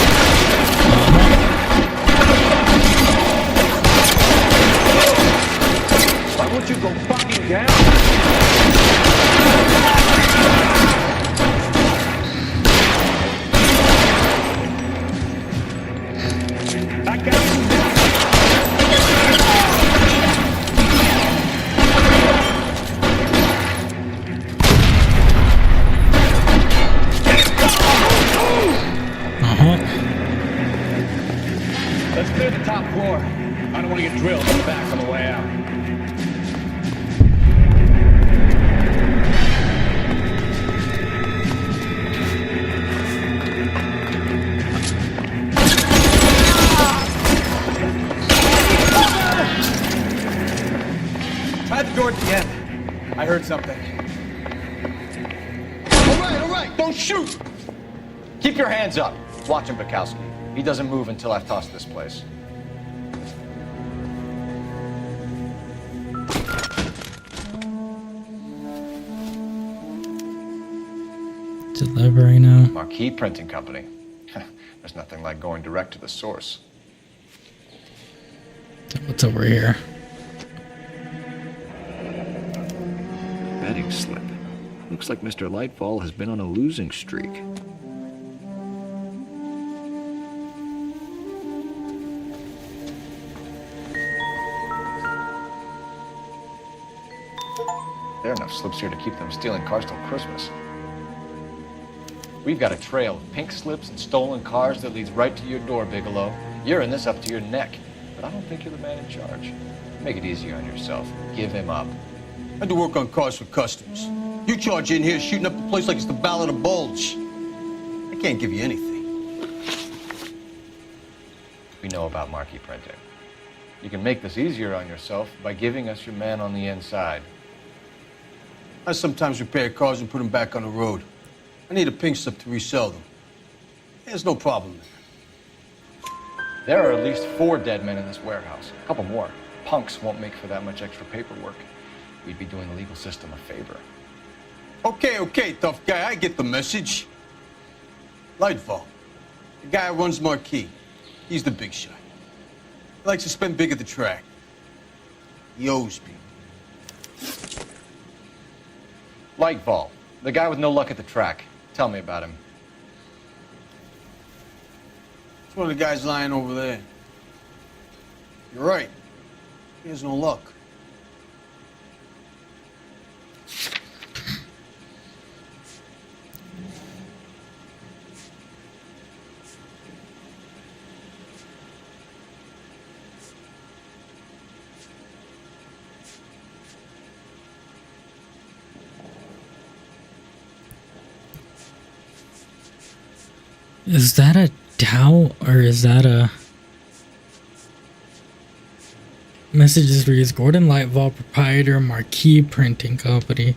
Speaker 5: Why won't you go fucking down? Back out. Let's clear the top floor. I don't want to get drilled in the back on the way out.
Speaker 20: Try the door at the end. I heard something.
Speaker 9: All right, don't shoot! Keep your hands up. Watch him, Bukowski. He doesn't move until I've tossed this place.
Speaker 1: Delivery now.
Speaker 9: Marquee Printing Company. There's nothing like going direct to the source.
Speaker 1: What's over here?
Speaker 19: Betting slip. Looks like Mr. Lightfall has been on a losing streak.
Speaker 9: There are enough slips here to keep them stealing cars till Christmas. We've got a trail of pink slips and stolen cars that leads right to your door, Bigelow. You're in this up to your neck, but I don't think you're the man in charge. Make it easy on yourself. Give him up.
Speaker 7: I do work on cars for customs. You charge in here shooting up the place like it's the Ballad of Bulge. I can't give you anything.
Speaker 9: We know about marquee printing. You can make this easier on yourself by giving us your man on the inside.
Speaker 7: I sometimes repair cars and put them back on the road. I need a pink slip to resell them. There's no problem there.
Speaker 9: There are at least 4 dead men in this warehouse. A couple more. Punks won't make for that much extra paperwork. We'd be doing the legal system a favor.
Speaker 7: Okay, tough guy, I get the message. Lightfall, the guy who runs Marquee. He's the big shot. He likes to spend big at the track. He owes people.
Speaker 9: Lightfall, the guy with no luck at the track. Tell me about him.
Speaker 7: It's one of the guys lying over there. You're right. He has no luck.
Speaker 1: Is that a Dow or is that a messages reads Gordon Lightfall, proprietor, Marquee Printing Company.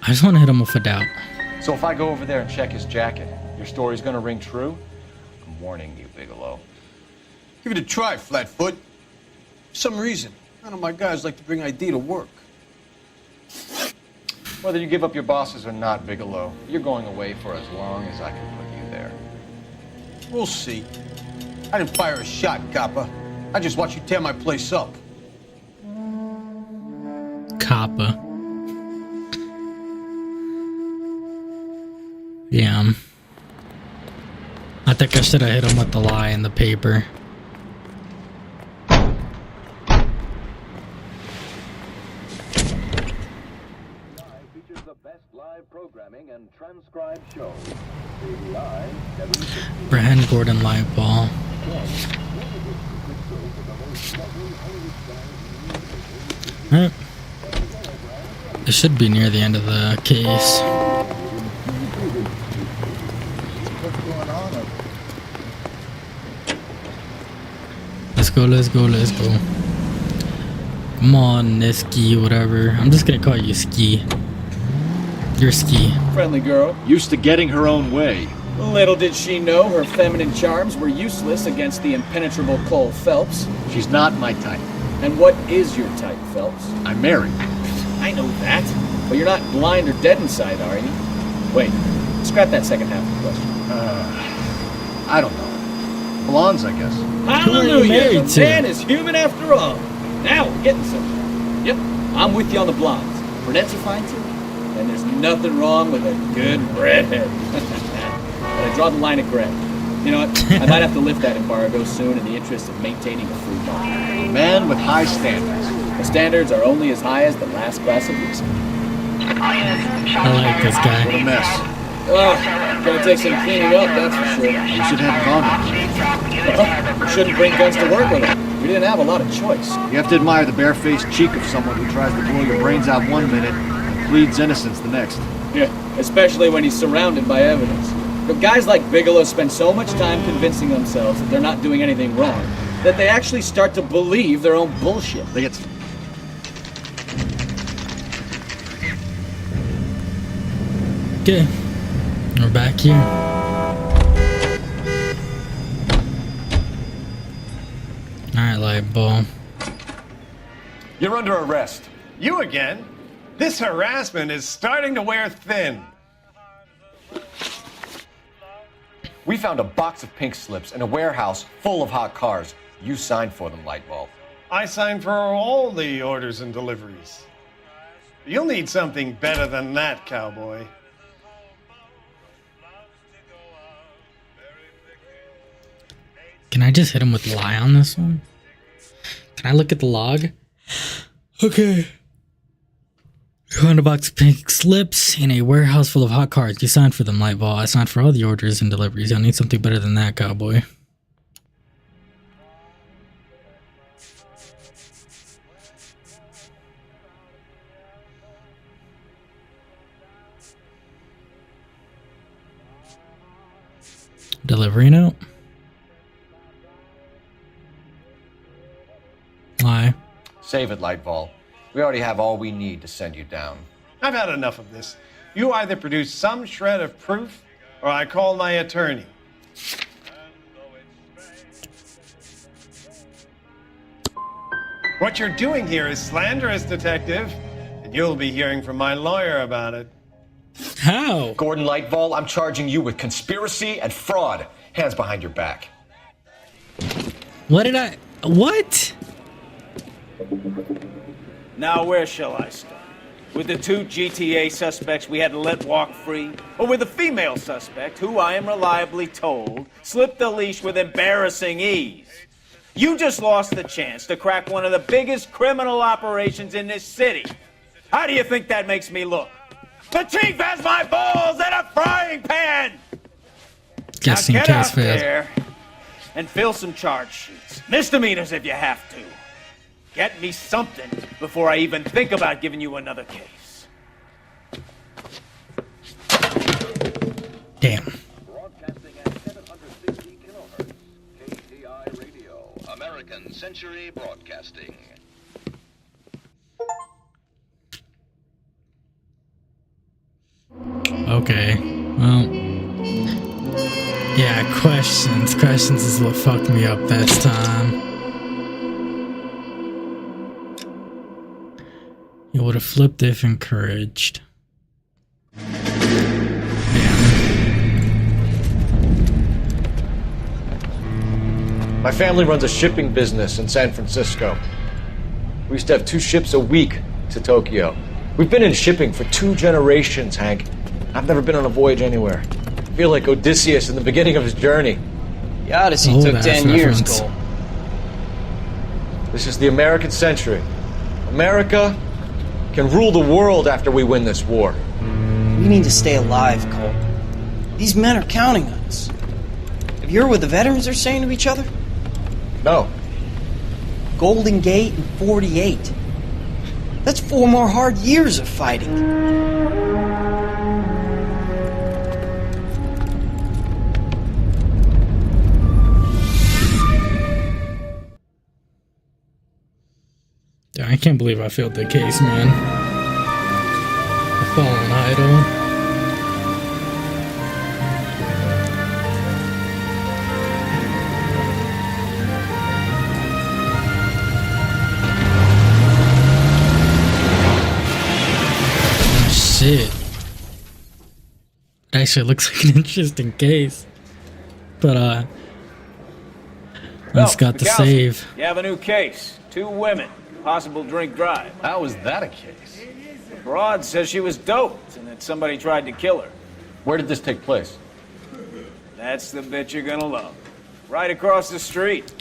Speaker 1: I just want to hit him with a doubt.
Speaker 9: So if I go over there and check his jacket, your story's gonna ring true? I'm warning you, Bigelow.
Speaker 7: Give it a try, Flatfoot. For some reason, none of my guys like to bring ID to work.
Speaker 9: Whether you give up your bosses or not, Bigelow, you're going away for as long as I can put you there.
Speaker 7: We'll see. I didn't fire a shot, copper. I just watched you tear my place up.
Speaker 1: Copper. Yeah. I think I should have hit him with the lie in the paper.
Speaker 2: Programming and transcribed shows.
Speaker 1: Brand Gordon Lightfall. Alright. It should be near the end of the case. Let's go, let's go, let's go. Come on, Niski, whatever. I'm just gonna call you Ski. You're Ski.
Speaker 20: Friendly girl.
Speaker 19: Used to getting her own way.
Speaker 20: Little did she know her feminine charms were useless against the impenetrable Cole Phelps.
Speaker 19: She's not my type.
Speaker 20: And what is your type, Phelps?
Speaker 19: I'm married.
Speaker 20: I know that. But you're not blind or dead inside, are you? Wait, scrap that second half of the question.
Speaker 19: I don't know. Blondes, I guess.
Speaker 20: Hallelujah! The man is human after all. Now we're getting somewhere. Yep, I'm with you on the blondes. Brunettes are fine too. And there's nothing wrong with a good redhead. But I draw the line at gray. You know what? I might have to lift that embargo soon in the interest of maintaining a free market.
Speaker 19: A man with high standards.
Speaker 20: The standards are only as high as the last glass of whiskey.
Speaker 1: I like this guy.
Speaker 19: What a mess.
Speaker 20: Oh, gonna take some cleaning up, that's for sure.
Speaker 19: You should have gone.
Speaker 20: Well, shouldn't bring guns to work with them. We didn't have a lot of choice.
Speaker 19: You have to admire the barefaced cheek of someone who tries to blow your brains out one minute and pleads innocence the next.
Speaker 20: Yeah, especially when he's surrounded by evidence. But guys like Bigelow spend so much time convincing themselves that they're not doing anything wrong that they actually start to believe their own bullshit.
Speaker 19: They get...
Speaker 1: Okay. We're back here. Alright, light ball.
Speaker 9: You're under arrest. You again? This harassment is starting to wear thin.
Speaker 13: We found a box of pink slips in a warehouse full of hot cars. You signed for them, Lightball.
Speaker 9: I signed for all the orders and deliveries. You'll need something better than that, cowboy.
Speaker 1: Can I just hit him with lie on this one? Can I look at the log? Okay. You found a box of pink slips in a warehouse full of hot cars. You signed for them, Lightball. I signed for all the orders and deliveries. You'll need something better than that, cowboy. Delivery note. Lie.
Speaker 13: Save it, Lightball. We already have all we need to send you down.
Speaker 9: I've had enough of this. You either produce some shred of proof, or I call my attorney. What you're doing here is slanderous, Detective, and you'll be hearing from my lawyer about it.
Speaker 1: How?
Speaker 13: Gordon Lightball, I'm charging you with conspiracy and fraud. Hands behind your back.
Speaker 1: What did I... What?
Speaker 3: Now, where shall I start? With the two GTA suspects we had to let walk free? Or with the female suspect, who I am reliably told slipped the leash with embarrassing ease? You just lost the chance to crack one of the biggest criminal operations in this city. How do you think that makes me look? The chief has my balls in a frying pan!
Speaker 1: Guessing
Speaker 3: now get
Speaker 1: case
Speaker 3: out
Speaker 1: failed.
Speaker 3: there and fill some charge sheets. Misdemeanors if you have to. Get me something before I even think about giving you another case.
Speaker 1: Damn.
Speaker 22: Broadcasting at 760 kilohertz. KTI Radio. American Century Broadcasting.
Speaker 1: Okay. Well. Yeah, questions. Questions is what fucked me up this time. You would have flipped if encouraged.
Speaker 13: My family runs a shipping business in San Francisco. We used to have 2 ships a week to Tokyo. We've been in shipping for 2 generations, Hank. I've never been on a voyage anywhere. I feel like Odysseus in the beginning of his journey.
Speaker 11: The Odyssey took 10 years, Cole.
Speaker 13: This is the American century. America can rule the world after we win this war.
Speaker 17: We need to stay alive, Cole. These men are counting on us.
Speaker 13: If
Speaker 16: You hear what the veterans are saying to each other?
Speaker 13: No.
Speaker 16: Golden Gate and 48. That's 4 more hard years of fighting.
Speaker 1: I can't believe I failed the case, man. The Fallen Idol. Shit. It actually looks like an interesting case. But, it's got the
Speaker 3: Mikowski,
Speaker 1: save.
Speaker 3: You have a new case. 2 women. Possible drink drive.
Speaker 8: How is that a case?
Speaker 3: The broad says she was doped and that somebody tried to kill her.
Speaker 8: Where did this take place?
Speaker 3: That's the bit you're gonna love. Right across the street.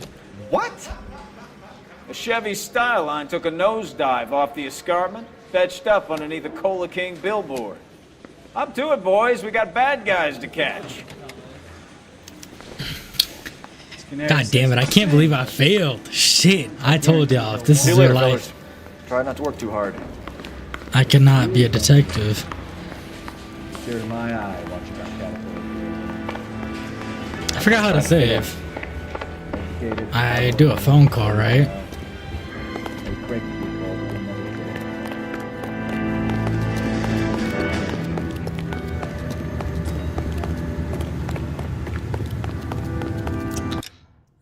Speaker 8: What?
Speaker 3: A Chevy Styline took a nosedive off the escarpment, fetched up underneath a Cola King billboard. Up to it, boys. We got bad guys to catch.
Speaker 1: God damn it, I can't believe I failed. Shit, I told y'all, if this is your life,
Speaker 13: Try not to work too hard.
Speaker 1: I cannot be a detective.
Speaker 19: Tear in my eye watching that catapult.
Speaker 1: I forgot how to save. I do a phone call, right?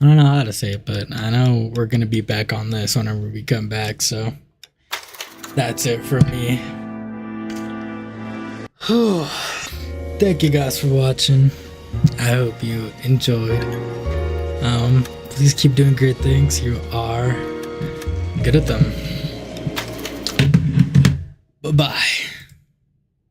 Speaker 1: I don't know how to say it, but I know we're going to be back on this whenever we come back, so that's it for me. Thank you guys for watching. I hope you enjoyed. Please keep doing great things. You are good at them. Bye-bye.